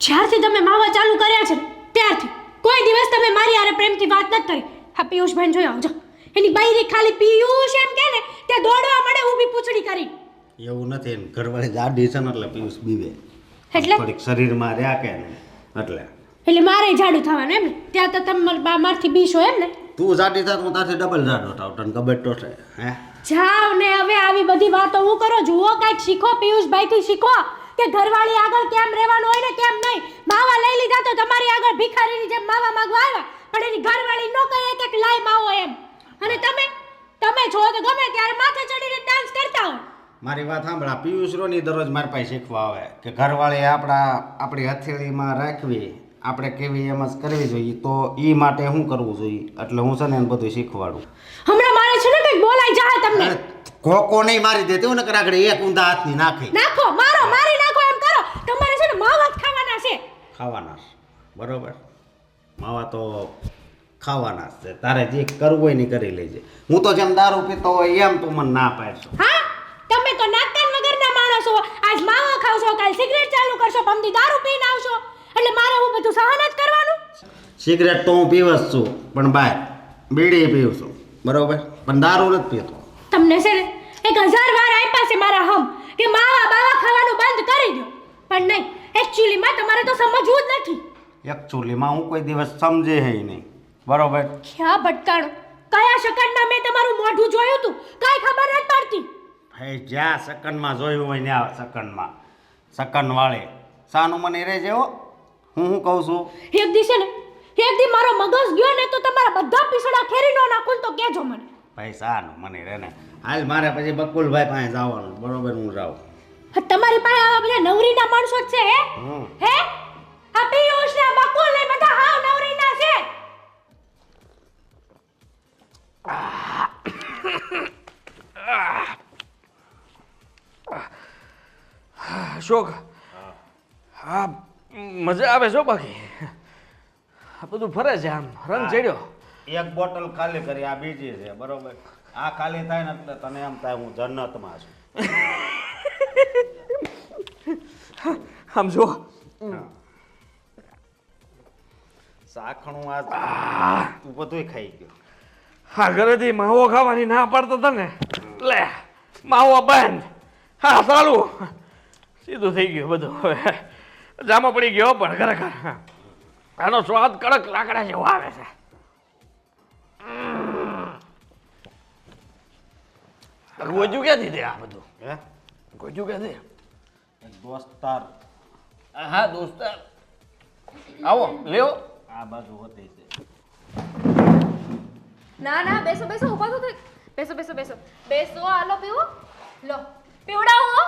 જ્યારથી તમે માવા ચાલુ કર્યા છે ને, ત્યારથી કોઈ દિવસ તમે મારી હારે પ્રેમથી વાત નથી કરી. હા પિયુષભાઈ જોઈ આવજો એની બાયરી ખાલી પિયુષ એમ કે ને તે દોડવા મળે ઊભી પૂંછડી કરી. એવું નથી એમ ઘરવાળી જાડી છે ને એટલે પિયુષ બીવે એટલે થોડીક શરીરમાં રહ્યા કે ને એટલે મારે જાડું થવાનું એમ ને? ત્યાં તો તમે મારથી બીશો એમ ને? તું જાડી થાત હું તારથી ડબલ જાડો થાવ તને ખબર તો છે હે જાઓ ને હવે આવી બધી વાતો હું કરો. જુઓ કાંઈક શીખો પિયુષભાઈથી શીખો કે ઘરવાળી આગળ કેમ રહેવાનું હોય ને કેમ નહીં. માવા લઈ લીધા તો તમારી આગળ ભિખારીની જેમ માવા માંગવા આવ્યા પણ એની ઘરવાળી નો કહે કે લાય માવો એમ. અને તમે છો તો ગમે ત્યારે માથે ચડીને ડાન્સ કરતા હોય. મારી વાત સાંભળ આ પિયુષ રોની દરરોજ મારી પાસે શીખવા આવે કે ઘરવાળી આપણી હથેળીમાં રાખવી આપણે કેવી એમ જ કરવી જોઈએ તો એ માટે શું કરવું જોઈએ એટલે હું છે ને એને બધું શીખવાડું. હમણાં મારે છે ને કંઈક બોલાઈ જાય તમને. અરે કોકો નહીં મારી દેતી હું ને આગળ એક ઊંધા હાથની નાખી નાખો મારી નાખો એમ કરો. તમારે છે ને માવા જ ખાવાના છે. ખાવાના છે. બરોબર માવા તો ખાવાના જ છે તારે જે કરવું હોય ને કરી લેજે. હું તો જેમ દારૂ પીતો હોય એમ તું મને ના પાડશો. હા તમે તો નાકકાન વગરના માણસો. આજ માવો ખાવશો કાલ સિગરેટ ચાલુ કરશો પમદી દારૂ પીને આવશો એટલે મારે હું બધું સહન જ કરવાનું. સિગરેટ તો હું પીવ જ છું પણ બહાર બીડી પીવું છું બરોબર પણ દારૂ નથી પીતો. તમને છે ને 1000 વાર આપ્યા છે મારા હમ કે માવા બાવા ખાવાનું બંધ કરી દો પણ નહીં એકચ્યુઅલીમાં તમારે તો સમજવું જ નથી. એકચ્યુઅલીમાં હું કોઈ દિવસ સમજે હે નહીં બરોબર. ક્યાં ભટકાણો કયા શકંડમાં મેં તમારું મોઢું જોયું હતું કાંઈ ખબર નથી પડતી. ભાઈ જ્યાં સેકન્ડમાં જોયું હોય ત્યાં સેકન્ડમાં સકનવાળી સાનું મને રે જેવો હું કહું છું એક દી છે ને એક દી મારો મગજ ગયો ને તો તમારા બધા પીસડા ખેરી નો નાખું તો કહેજો મને. ભાઈ સાનું મને રે ને હાલ મારે પછી બકુલભાઈ પાસે જવાનું બરોબર હું જાઉં હા, તમારી પાસે આવા બધા નવરીના માણસો જ છે હે હમ. હે આ પિયુષ ને બકુલ ને બધા હાવ નવરીના છે. અશોક હા મજા આવે છો બાકી આ બધું ફરે છે આમ રંગ ચડ્યો. એક બોટલ ખાલી કરી આ બીજી છે બરોબર આ ખાલી થાય ને એટલે તને એમ થાય હું જન્નતમાં છું આમ જો સાખણું આજ તું બધુંય ખાઈ ગયો હા ઘરેથી માવો ખાવાની ના પાડતો હતો ને લે માવો બંધ હા ચાલુ સીધું થઈ ગયું બધું હવે જામો પડી ગયો પણ ખરેખર આનો સ્વાદ કડક લાકડા જેવો આવે છે. ગોજુ ક્યાંથી દે આ બધું હે ગોજુ ક્યાંથી એક દોસ્તાર હા દોસ્તાર આવો લ્યો આ બાજુ હોતી છે ના ના બેસો બેસો ઊભા તો થઈ. બેસો બેસો બેસો બેસો હાલો પીવો લો પીવડાવો.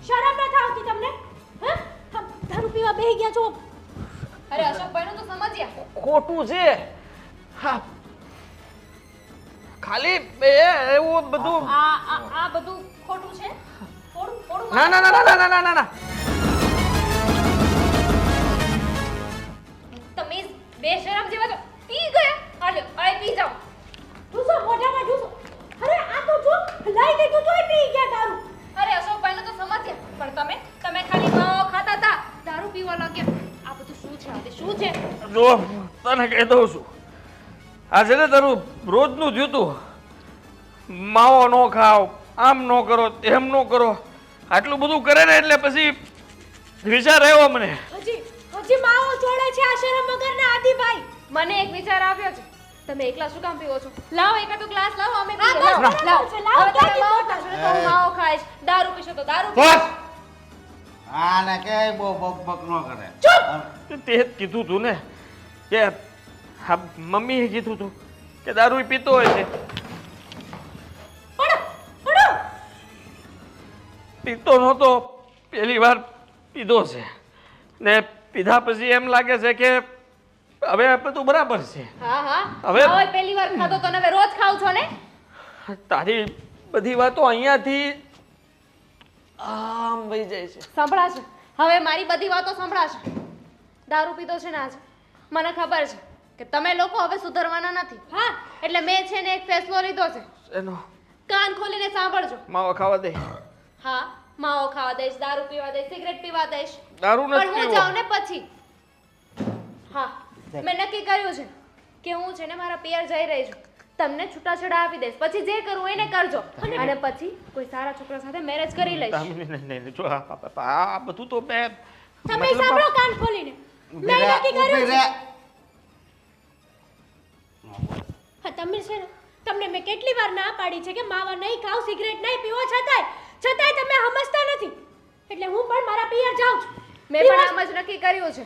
શરમ નથી આવતી તમને હે દારૂ પીવા બેહી ગયા છો. અરે અશોકભાઈ નું તો સમજ્યા. ખોટું છે હા ખાલી એવું બધું આ બધું ખોટું છે. થોડું થોડું ના ના ના ના ના ના ના ના તમે બેશરમ જેવા છો. પી ગયા હાલ્યો આય પી જાઓ. ઢૂસો મોઢામાં ઢૂસો. અરે આ તો જો લઈ દીધું તોય પી ગયા દારૂ. અરે અશોકભાઈ નું તો સમજ્યા પણ તમે ખાલી માવો ખાતા હતા દારૂ પીવા લાગ્યા. આ બધું શું છે આદિ શું છે. જો તને કહી દઉં છું આ છે ને તારું રોજનું જૂતું માવો ન ખાવ આમ ન કરો તેમ ન કરો આટલું બધું કરે ને એટલે પછી વિચાર આવ્યો મને. હજી માવો જોડે છે આ શરમ વગરના આદિભાઈ. મને એક વિચાર આવ્યો છે. તમે એકલા શું કામ પીવો છો? લાવો એકાદો ગ્લાસ લાવો અમે આ પીએ. બસ લાવો બરાબર છે, લાવો, હવે તમે ક્યાંથી માવો મોટા? ખાશો ને તો હું માવો ખાઈશ. દારૂ પીશો તો દારૂ બસ પીશો. આને કે બહુ બક બક ન કરે તે જ કીધું તું ને કે હા મમ્મીએ કીધું તું કે દારૂ પીતો હોય છે પીતો નહોતો પહેલી વાર પીધો છે ને પીધા પછી એમ લાગે છે કે હવે બધું બરાબર છે. હા હા હવે- હવે પહેલી વાર ખાધો તો ને હવે રોજ ખાવ છો ને. તારી બધી વાતો અહીંયાથી આમ વહી જાય છે. સંભળાશે હવે મારી બધી વાતો સંભળાશે. દારૂ પીધો છે ને આજે મને ખબર છે કે તમે લોકો હવે સુધરવાના નથી. હા એટલે મેં છે ને એક ફેસલો લીધો છે. એનો કાન ખોલીને સાંભળજો. માવો ખાવા દે હા માવો ખાવા દઈશ, દારૂ પીવા દઈશ, સિગરેટ પીવા દઈશ, દારૂ પણ નથી હું પીવો. જાઉં ને પછી. હા મેં નક્કી કર્યું છે કે હું છે ને મારા પિયર જઈ રહી છું. તમને છૂટાછેડા આપી દઈશ, પછી જે કરવું એને કરજો અને પછી કોઈ સારા છોકરા સાથે મેરેજ કરી લઈશ. નહીં, જો આ બધું તો મેં તમે મતલબ સાંભળો કાન ખોલીને. મેં નક્કી કર્યું છે. હા તમે છે ને તમને મેં કેટલી વાર ના પાડી છે કે માવા નહીં ખાવ, સિગરેટ નહીં પીવો, છતાંય તમે સમજતા નથી. એટલે હું પણ મારા પિયર જાઉં છું. મેં પણ આમ જ નક્કી કર્યું છે.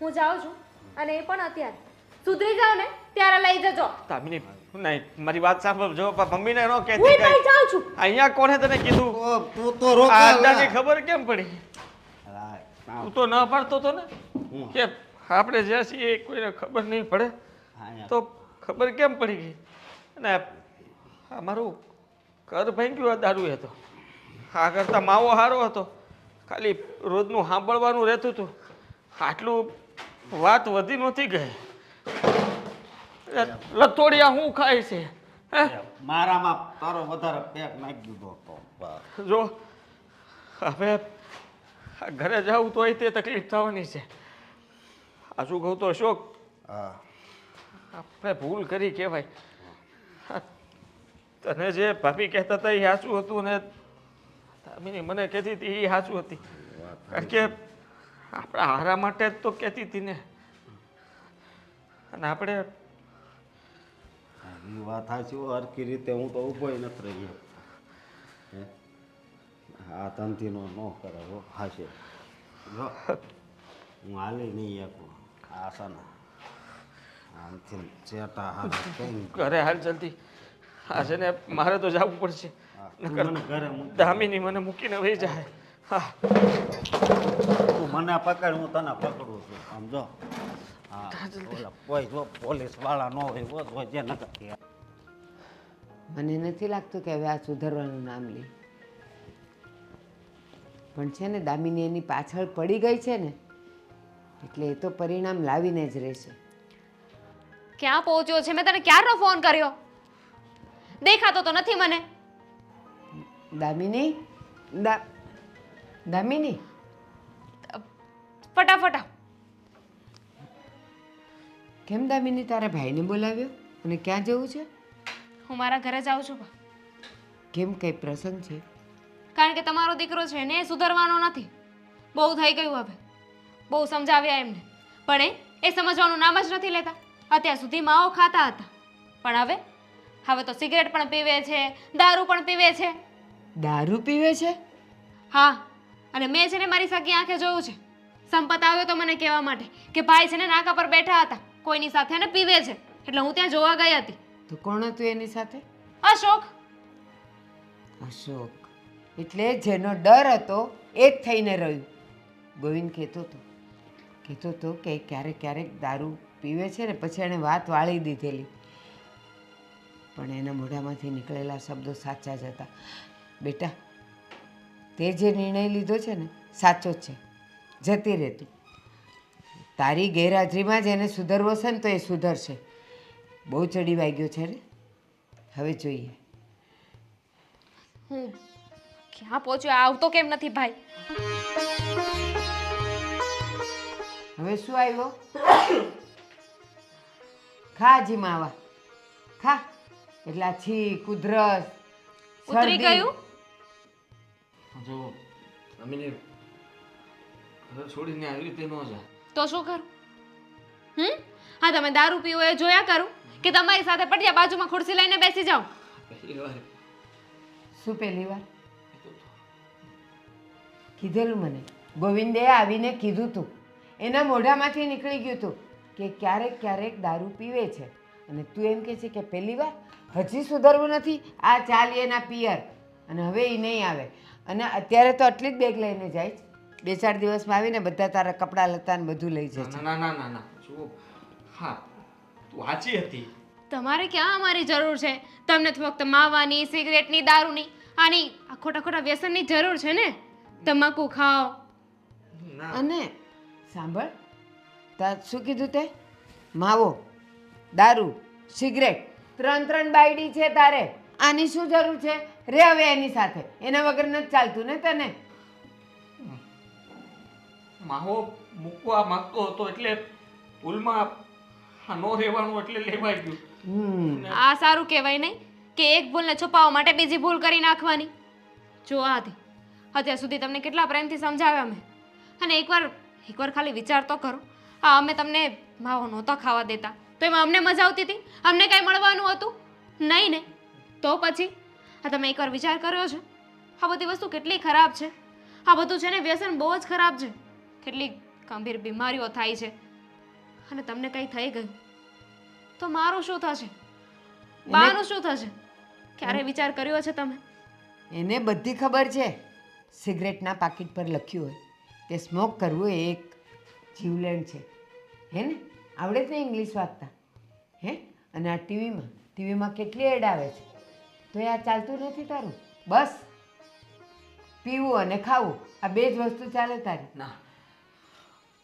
હું જાઉં છું અને એ પણ અત્યારે. સુધરી જાવ ને ત્યારે લઈ જજો. તામિની નહીં મારી વાત સાંભળજો મમ્મીને નો હું કહેતી પણ કઈ જાઉં છું. અહીંયા કોને તને કીધું તું તો આ રોકા અડ્ડાની ખબર કેમ પડી તું તો ન પાડતો તો ને કે આપણે જે છીએ એ કોઈને ખબર નહીં પડે તો ખબર કેમ પડી ગઈ અને આ મારું ઘર ભાંગ્યું આ દારૂ હતો આ કરતાં માવો સારો હતો ખાલી રોજનું સાંભળવાનું રહેતું હતું આટલું વાત વધી નહોતી ગઈ લથોડિયા હું ખાય છે હે મારામાં તારો વધારે પેક નાખી દીધો હતો બસ. જો હવે આ ઘરે જવું તોય તે તકલીફ થવાની છે આ શું કહું તો અશોક હા આપણે ભૂલ કરી કહેવાય આ તને જે ભાભી કહેતા હતા એ સાચું હતું ને તામિની મને કહેતી હતી એ સાચું હતી કારણ કે આપણા હારા માટે જ તો કહેતી હતી ને અને આપણે એ વાત સાચી હરખી રીતે હું તો ઊભો નથી રહ્યો હે આ તંતીનો ન કરે હો હાશે જો હું હાલી નહીં એકું આસાના આમથી ચેટા હારા કઈ ઘરે હાલ જલ્દી હા છે ને મારે તો જવું પડશે મને ઘરે મૂકી દામિની મને મૂકીને વહી જાય હા તું મને પકડ હું તને પકડું છું સમજો હા ઓલા કોઈ જો પોલીસ વાળા ન હોય બસ હોય જે નકર મને નથી લાગતું કે હવે આ સુધરવાનું નામ લે પણ છે ને દામિની એની પાછળ પડી ગઈ છે ને એટલે એ તો પરિણામ લાવીને જ રહેશે. ક્યાં પહોંચ્યો છે? મેં તને ક્યારનો ફોન કર્યો, દેખાતો તો નથી મને. દામિની દામિની ફટાફટ આવ. કેમ દામિની તારા ભાઈને બોલાવ્યો અને ક્યાં જવું છે? હું મારા ઘરે જાઉં છું બા. કેમ કઈ પ્રસંગ છે? કારણ કે તમારો દીકરો છે ને એ સુધરવાનો નથી. બહુ થઈ ગયું હવે, બહુ સમજાવ્યા એમને, પણ એ સમજવાનું નામ જ નથી લેતા. અત્યાર સુધી માવો ખાતા હતા, પણ હવે તો સિગરેટ પણ પીવે છે, દારૂ પણ પીવે છે. દારૂ પીવે છે? હા, અને મેં છે ને મારી સગી આંખે જોયું છે. સંપત આવ્યો તો મને કહેવા માટે કે ભાઈ છે ને નાકા પર બેઠા હતા, કોઈની સાથે ને પીવે છે, એટલે હું ત્યાં જોવા ગઈ હતી. તો કોણ હતું એની સાથે? અશોક. અશોક એટલે જેનો ડર હતો એ જ થઈને રહ્યું. ગોવિંદ કહેતો હતો કે ક્યારેક ક્યારેક દારૂ પીવે છે ને પછી એણે વાત વાળી દીધેલી, પણ એના મોઢામાંથી નીકળેલા શબ્દો સાચા જ હતા. બેટા, તે જે નિર્ણય લીધો છે ને સાચો જ છે. જતી રહેતું, તારી ગેરહાજરીમાં જ એને સુધરવો છે ને તો એ સુધરશે. બહુ ચડી વાગ્યો છે ને, હવે જોઈએ. હું ક્યાં પહોંચ્યો? આવતો કેમ નથી ભાઈ? હવે શું આવ્યો? ખા જી માવા ખા, એટલે આ છીંક ઉધરસ ઉતરી શરદી. ગયું? જો અમીને ઘર છોડીને આવી રીતે ન જાય. તો શું કરું? હા, તમે દારૂ પીવો એ જોયા કરું કે તમારી સાથે પટિયા બાજુમાં ખુરશી લઈને બેસી જાઉં? પહેલી વાર શું પહેલી વાર કીધેલું? મને ગોવિંદે આવીને કીધું તું, એના મોઢામાંથી નીકળી ગયું તું કે ક્યારેક ક્યારેક દારૂ પીવે છે, અને તું એમ કહે છે કે પહેલી વાર? હજી સુધરવું નથી? આ ચાલી એના પિયર, અને હવે એ નહીં આવે. અને અત્યારે તો આટલી જ બેગ લઈને જાય છે, 2-4 દિવસમાં આવીને બધા તારા કપડાં લતા ને બધું લઈ જશે. ના ના ના ના જુઓ, હા તું સાચી હતી. તમારે ક્યાં અમારી જરૂર છે? તમને તો ફક્ત માવાની, સિગરેટની, દારૂની, આની આ ખોટા ખોટા વ્યસનની જરૂર છે ને. તમાકુ ખાઓ. ના અને સાંભળ, તા શું કીધું તે? માવો, દારૂ, સિગરેટ, 3 બાયડી છે તારે. આની શું જરૂર છે? રે હવે એની સાથે, એના વગર નથી ચાલતું ને તને. માહો મૂકવા માંગતો હતો એટલે ભૂલમાં ન રહેવાનું એટલે લેવાઈ ગયું. આ સારું કહેવાય નહીં કે એક ભૂલને છુપાવવા માટે બીજી ભૂલ કરી નાખવાની. જો આ હતી, અત્યાર સુધી તમને કેટલા પ્રેમથી સમજાવ્યા મેં, અને એકવાર ખાલી વિચાર તો કરો. હા, અમે તમને માવો નહોતા ખાવા દેતા તો એમાં અમને મજા આવતી હતી? અમને કાંઈ મળવાનું હતું નહીં ને? તો પછી આ તમે એકવાર વિચાર કર્યો છે? આ બધી વસ્તુ કેટલી ખરાબ છે. આ બધું છે ને વ્યસન બહુ જ ખરાબ છે. કેટલી ગંભીર બીમારીઓ થાય છે, અને તમને કંઈ થઈ ગયું તો મારું શું થશે? બાનું શું થશે? ક્યારે વિચાર કર્યો છે તમે? એને બધી ખબર છે. સિગરેટના પાકીટ પર લખ્યું હોય કે સ્મોક કરવું એ એક જીવલેણ છે. હે ને? આવડે જ ને ઇંગ્લિશ વાંચતા? હે? અને આ ટીવીમાં કેટલી એડ આવે છે, તો એ આ ચાલતું નથી તારું? બસ પીવું અને ખાવું, આ 2 જ વસ્તુ ચાલે તારી. ના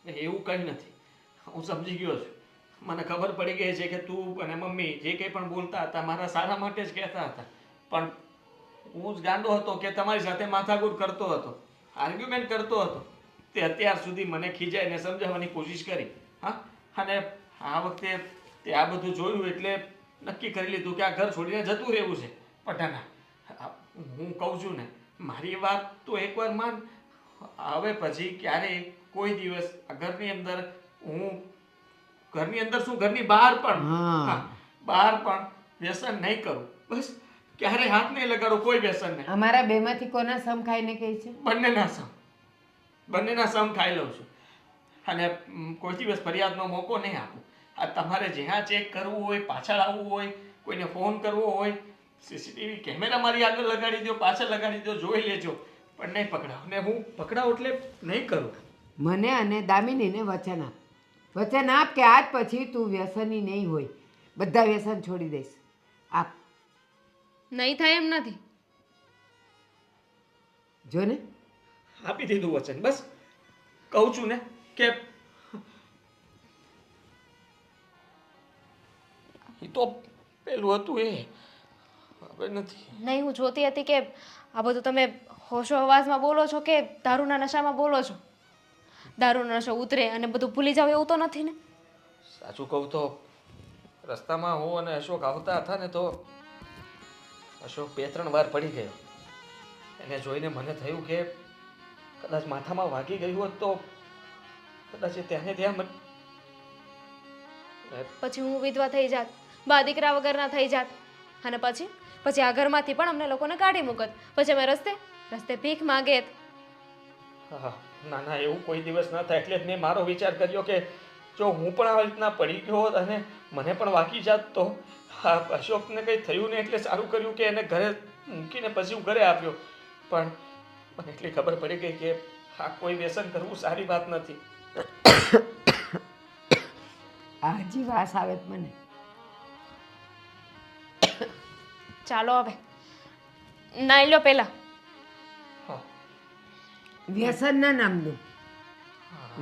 એવું કંઈ નથી, હું સમજી ગયો છું. મને ખબર પડી ગઈ છે કે તું અને મમ્મી જે કંઈ પણ બોલતા હતા મારા સારા માટે જ કહેતા હતા, પણ હું જ ગાંડો હતો કે તમારી સાથે માથાકૂટ કરતો હતો, આર્ગ્યુમેન્ટ કરતો હતો. તે અત્યાર સુધી મને ખીજાઈને સમજાવવાની કોશિશ કરી. હા, અને આ વખતે તે આ બધું જોયું એટલે નક્કી કરી લીધું કે આ ઘર છોડીને જતું રહેવું છે. પટાના, હું કહું છું ને, મારી વાત તો એકવાર માન. હવે પછી ક્યારેય કોઈ દિવસ આ ઘરની અંદર ઘરની અંદર શું ઘરની બહાર પણ હા. બહાર પણ વ્યસન નહીં કરું. બસ ક્યારે હાથ નહીં લગાડો કોઈ વ્યસનને. અમારા બેમાંથી કોના સમ ખાઈને કહે છે? બંનેના સમ ખાઈ લઉં છું અને કોઈ દિવસ ફરિયાદનો મોકો નહીં આપું. આ તમારે જ્યાં ચેક કરવું હોય, પાછળ આવવું હોય, કોઈને ફોન કરવો હોય, સીસીટીવી કેમેરા મારી આગળ લગાડી દો, પાછળ લગાડી દો, જોઈ લેજો, પણ નહીં પકડાવ. ને હું પકડાવ એટલે નહીં કરું. મને અને દામિનીને વચન આપ. વચન આપ કે આજ પછી તું વ્યસની નહીં હોય, બધા વ્યસન છોડી દઈશ. આપ. નહીં થાય એમ નથી. જો ને, આપી દીધું વચન. બસ કહું છું ને કે એ તો પેલું હતું એ હવે નથી. નહીં, હું જોતી હતી કે આ બધું તમે હોશો અવાજમાં બોલો છો કે દારૂના નશામાં બોલો છો. દારૂનો નશો ઉતરે અને બધું ભૂલી જાવ એવું તો નથી ને? સાચું કહું તો રસ્તામાં હું અને અશોક આવતા હતા ને તો અશોક 2-3 વાર પડી ગયો. એને જોઈને મને થયું કે કદાચ માથામાં વાગી ગયું હોત તો કદાચ એ ત્યાં ને ત્યાં પછી હું વિધવા થઈ જાત, બા દીકરા વગરના થઈ જાત, અને પછી આ ઘરમાંથી પણ અમને લોકોને કાઢી મૂકત. પછી અમે રસ્તે ભીખ માંગેત. હા, ના ના, એવું કોઈ દિવસ ન થાય. એટલે જ મેં મારો વિચાર કર્યો કે જો હું પણ આવી રીતના પડી ગયો હોત અને મને પણ વાગી જાત તો હા, અશોકને કંઈ થયું ને એટલે સારું કર્યું કે એને ઘરે મૂકીને પછી હું ઘરે આવ્યો. પણ મને એટલી ખબર પડી ગઈ કે આ કોઈ વ્યસન કરવું સારી વાત નથી. આ હજી વાસ આવે છે મને. ચાલો હવે નાઈ લો પેલા. હા, વ્યસનના નામનું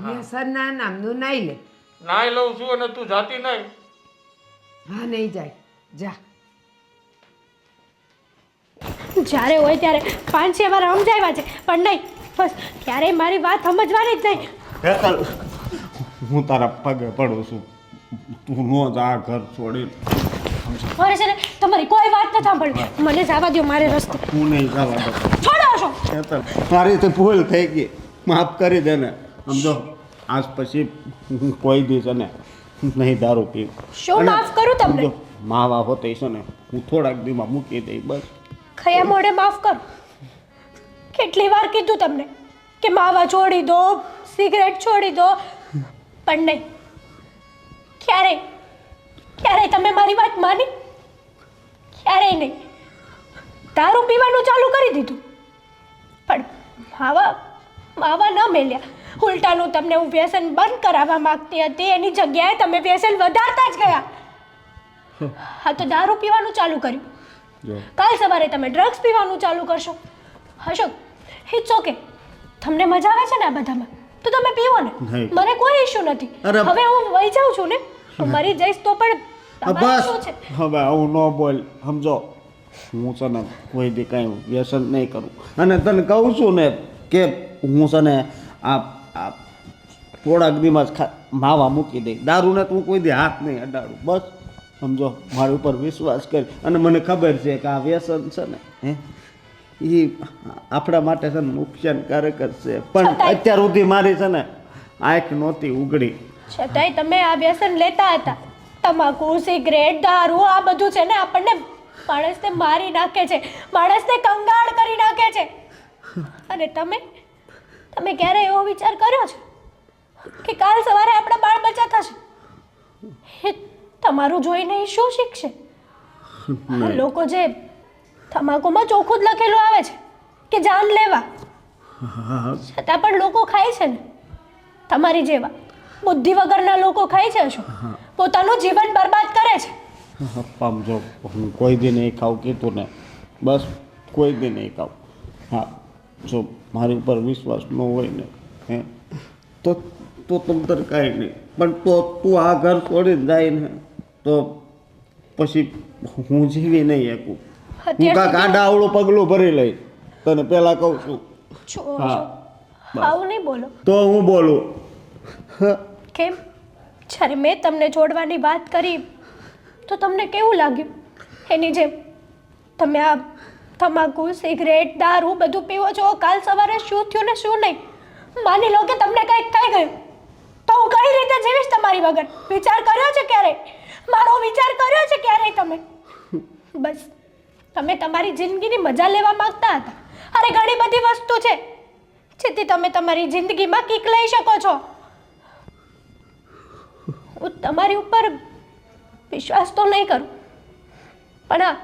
વ્યસનના નામનું નાઈ લે. નાઈ લઉં છું અને તું જાતી નહીં. હા, નહીં જાય. જા. જ્યારે હોય ત્યારે 5-6 વાર સમજાવ્યા છે પણ નહીં, બસ ક્યારેય મારી વાત સમજવાની જ નહીં. હેતલ, હું તારા પગે પડું છું, તું નો જા ઘર છોડી. મારે છે ને તમારી કોઈ વાત ન સાંભળવી. મને જવા દો મારે રસ્તે. હું નહીં જવા દઉં. છોડો છો. હેતલ, મારી તો ભૂલ થઈ ગઈ, માફ કરી દે ને. સમજો, આજ પછી હું કોઈ દિવસ ને નહીં દારૂ પીવું. શું માફ કરું તમને? સમજો, માવા હોતે છે ને હું થોડાક દીમાં મૂકી દઈ બસ. ખયા મોઢે માફ કરો. કેટલી વાર કીધું તમને કે માવા છોડી દો, સિગરેટ છોડી દો, પણ નહીં. ક્યારેય તમે મારી વાત માની? ક્યારેય નહીં. દારૂ પીવાનું ચાલુ કરી દીધું પણ માવા ન મેલ્યા. ઉલટાનું તમને હું વ્યસન બંધ કરાવવા માંગતી હતી, એની જગ્યાએ તમે વ્યસન વધારતા જ ગયા. હા, તો દારૂ પીવાનું ચાલુ કર્યું. જો કાલ સવારે તમે ડ્રગ્સ પીવાનું ચાલુ કરશો. Ashok, it's okay. તમને મજા આવે છે ને આ બધામાં તો તમે પીવો ને, નહીં. મને કોઈ ઇશ્યુ નથી. અરે. હવે હું વહી જાઉં છું ને, હું મરી જઈશ તો પણ તમારું શું છે? બસ હવે આવું ન બોલ. સમજો, હું છે ને કોઈ દી કાંઈ વ્યસન નહીં કરું. અને તને કહું છું ને કે હું છે ને આ થોડાક દીમાં જ માવા મૂકી દઈ. દારૂને તું કોઈ દી હાથ નહીં અડાડું. બસ સમજો, મારી ઉપર વિશ્વાસ કર. અને મને ખબર છે કે આ વ્યસન છે ને એ આપણા માટે છે ને નુકસાનકારક જ છે, પણ અત્યાર સુધી મારી છે ને આંખ નહોતી ઉઘડી. છતાંય તમે આ વ્યસન લેતા હતા. તમાકુ, સિગરેટ, દારૂ, આ બધું છે ને આપણને માણસને મારી નાખે છે, માણસને કંગાળ કરી નાખે છે. અને તમે ક્યારે એવો વિચાર કર્યો છે કે કાલ સવારે આપણા બાળ બચ્ચા થશે? એ તમારું જોઈને એ શું શીખશે? આ લોકો જે તમાકુમાં ચોખ્ખું જ લખેલું આવે છે કે જાન લેવા, છતાં પણ લોકો ખાય છે ને તમારી જેવા બુદ્ધિ વગરના લોકો ખાય છે. શું પોતાનું જીવન બરબાદ કરે છે. સમજો, હું કોઈ દી નહીં ખાઉં કીધું ને, બસ કોઈ દી નહીં ખાઉં. હા, જો મારી ઉપર વિશ્વાસ ન હોય ને તો તમતર કાંઈ નહીં, પણ તો તું આ ઘર છોડીને જાય ને તો પછી હું જીવી નહીં શકું. હું કાંક આડા આવડું પગલું ભરી લઈશ, તને પહેલાં કહું છું. હા, આવું નહીં બોલો. તો હું બોલું. કેમ? જ્યારે મેં તમને છોડવાની વાત કરી તો તમને કેવું લાગ્યું? એની જેમ તમે આ તમાકુ, સિગરેટ, દારૂ બધું પીવો છો. કાલ સવારે શું થયું ને શું નહીં, માની લો કે તમને કંઈક થઈ ગયું તો હું કઈ રીતે જીવીશ તમારી વગર? વિચાર કર્યો છે ક્યારેય? મારો વિચાર કર્યો છે ક્યારેય તમે? બસ તમે તમારી જિંદગીની મજા લેવા માંગતા હતા. અરે ઘણી બધી વસ્તુ છે જેથી તમે તમારી જિંદગીમાં કિક લઈ શકો છો. હું તમારી ઉપર વિશ્વાસ તો નહીં કરું, પણ હા,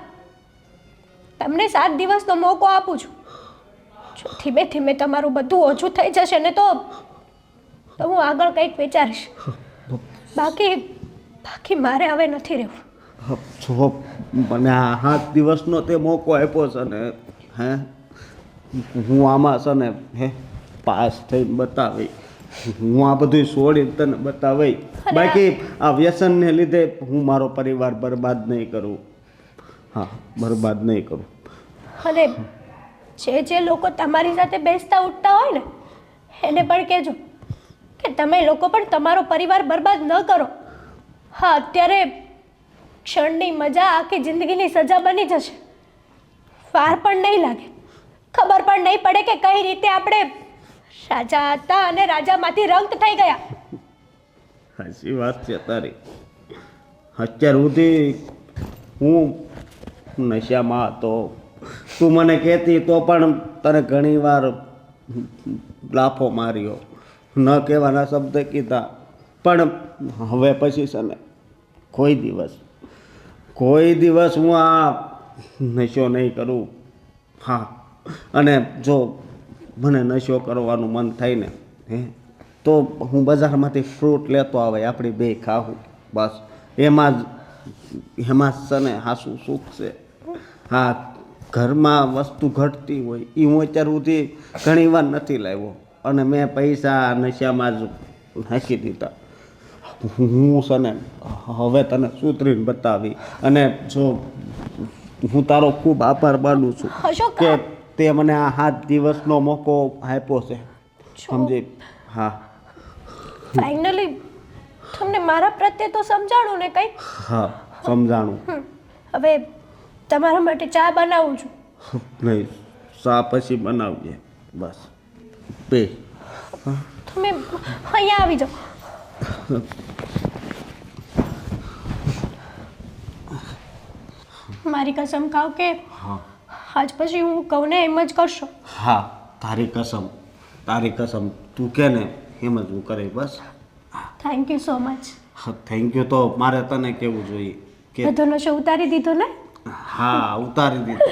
તમને 7 દિવસનો મોકો આપું છું. જો ધીમે ધીમે તમારું બધું ઓછું થઈ જશે ને તો હું આગળ કંઈક વિચારીશ. બાકી મારે હવે નથી રહેવું. જો મને આ 7 દિવસનો તે મોકો આપ્યો છે ને, હે હું આમાં છે ને પાસ થઈને બતાવી, હું આ બધું છોડીને તને બતાવી. બાકી આ વ્યસનને લીધે હું મારો પરિવાર બરબાદ નહીં કરું. હા, બરબાદ નહીં કરું. અને જે લોકો તમારી સાથે બેસતા ઉઠતા હોય ને એને પણ કહેજો કે તમે લોકો પણ તમારો પરિવાર બરબાદ ન કરો. હા, અત્યારે ક્ષણની મજા આખી જિંદગીની સજા બની જશે. વાર પણ નહીં લાગે, ખબર પણ નહીં પડે કે કઈ રીતે આપણે રાજા હતા અને રાજામાંથી રંક થઈ ગયા. સાચી વાત છે તારી. અત્યાર સુધી હું નશામાં હતો. તું મને કહેતી તો પણ તને ઘણી વાર લાફો માર્યો, ન કહેવાના શબ્દ કીધા. પણ હવે પછી છે ને કોઈ દિવસ હું આ નશો નહીં કરું. હા, અને જો મને નશો કરવાનું મન થાય ને તો હું બજારમાંથી ફ્રૂટ લેતો આવે, આપણી બે ખાવું. બસ એમાં જ છે ને હાસું સુખ છે. હા, ઘરમાં વસ્તુ ઘટતી હોય એ હું અત્યાર સુધી ઘણી વાર નથી લાવ્યો, અને મેં પૈસા નશામાં જ નાખી દીધા. હું છે ને હવે તને સુધરીને બતાવી, અને જો હું તારો ખૂબ આભાર માનું છું અશોક, કે તે મને આ 7 દિવસનો મોકો આપ્યો છે, સમજી? હા, ફાઇનલી તમને મારા પ્રત્યે તો સમજાણું ને કંઈક. હા, સમજાણું. હવે તમારા માટે ચા બનાવું છું. નહીં, ચા પછી બનાવજે. બસ પે. તમે અહીંયા આવી જાઓ. મારી કસમ ખાવ કે આજ પછી હું કહું ને એમ જ કરશો. હા, તારી કસમ તું કે ને એમ જ હું કરે. બસ thank you so much. Thank you તો મારે તને કેવું જોઈએ કે બધો નશો ઉતારી દીધો ને? હા, ઉતારી દીધો.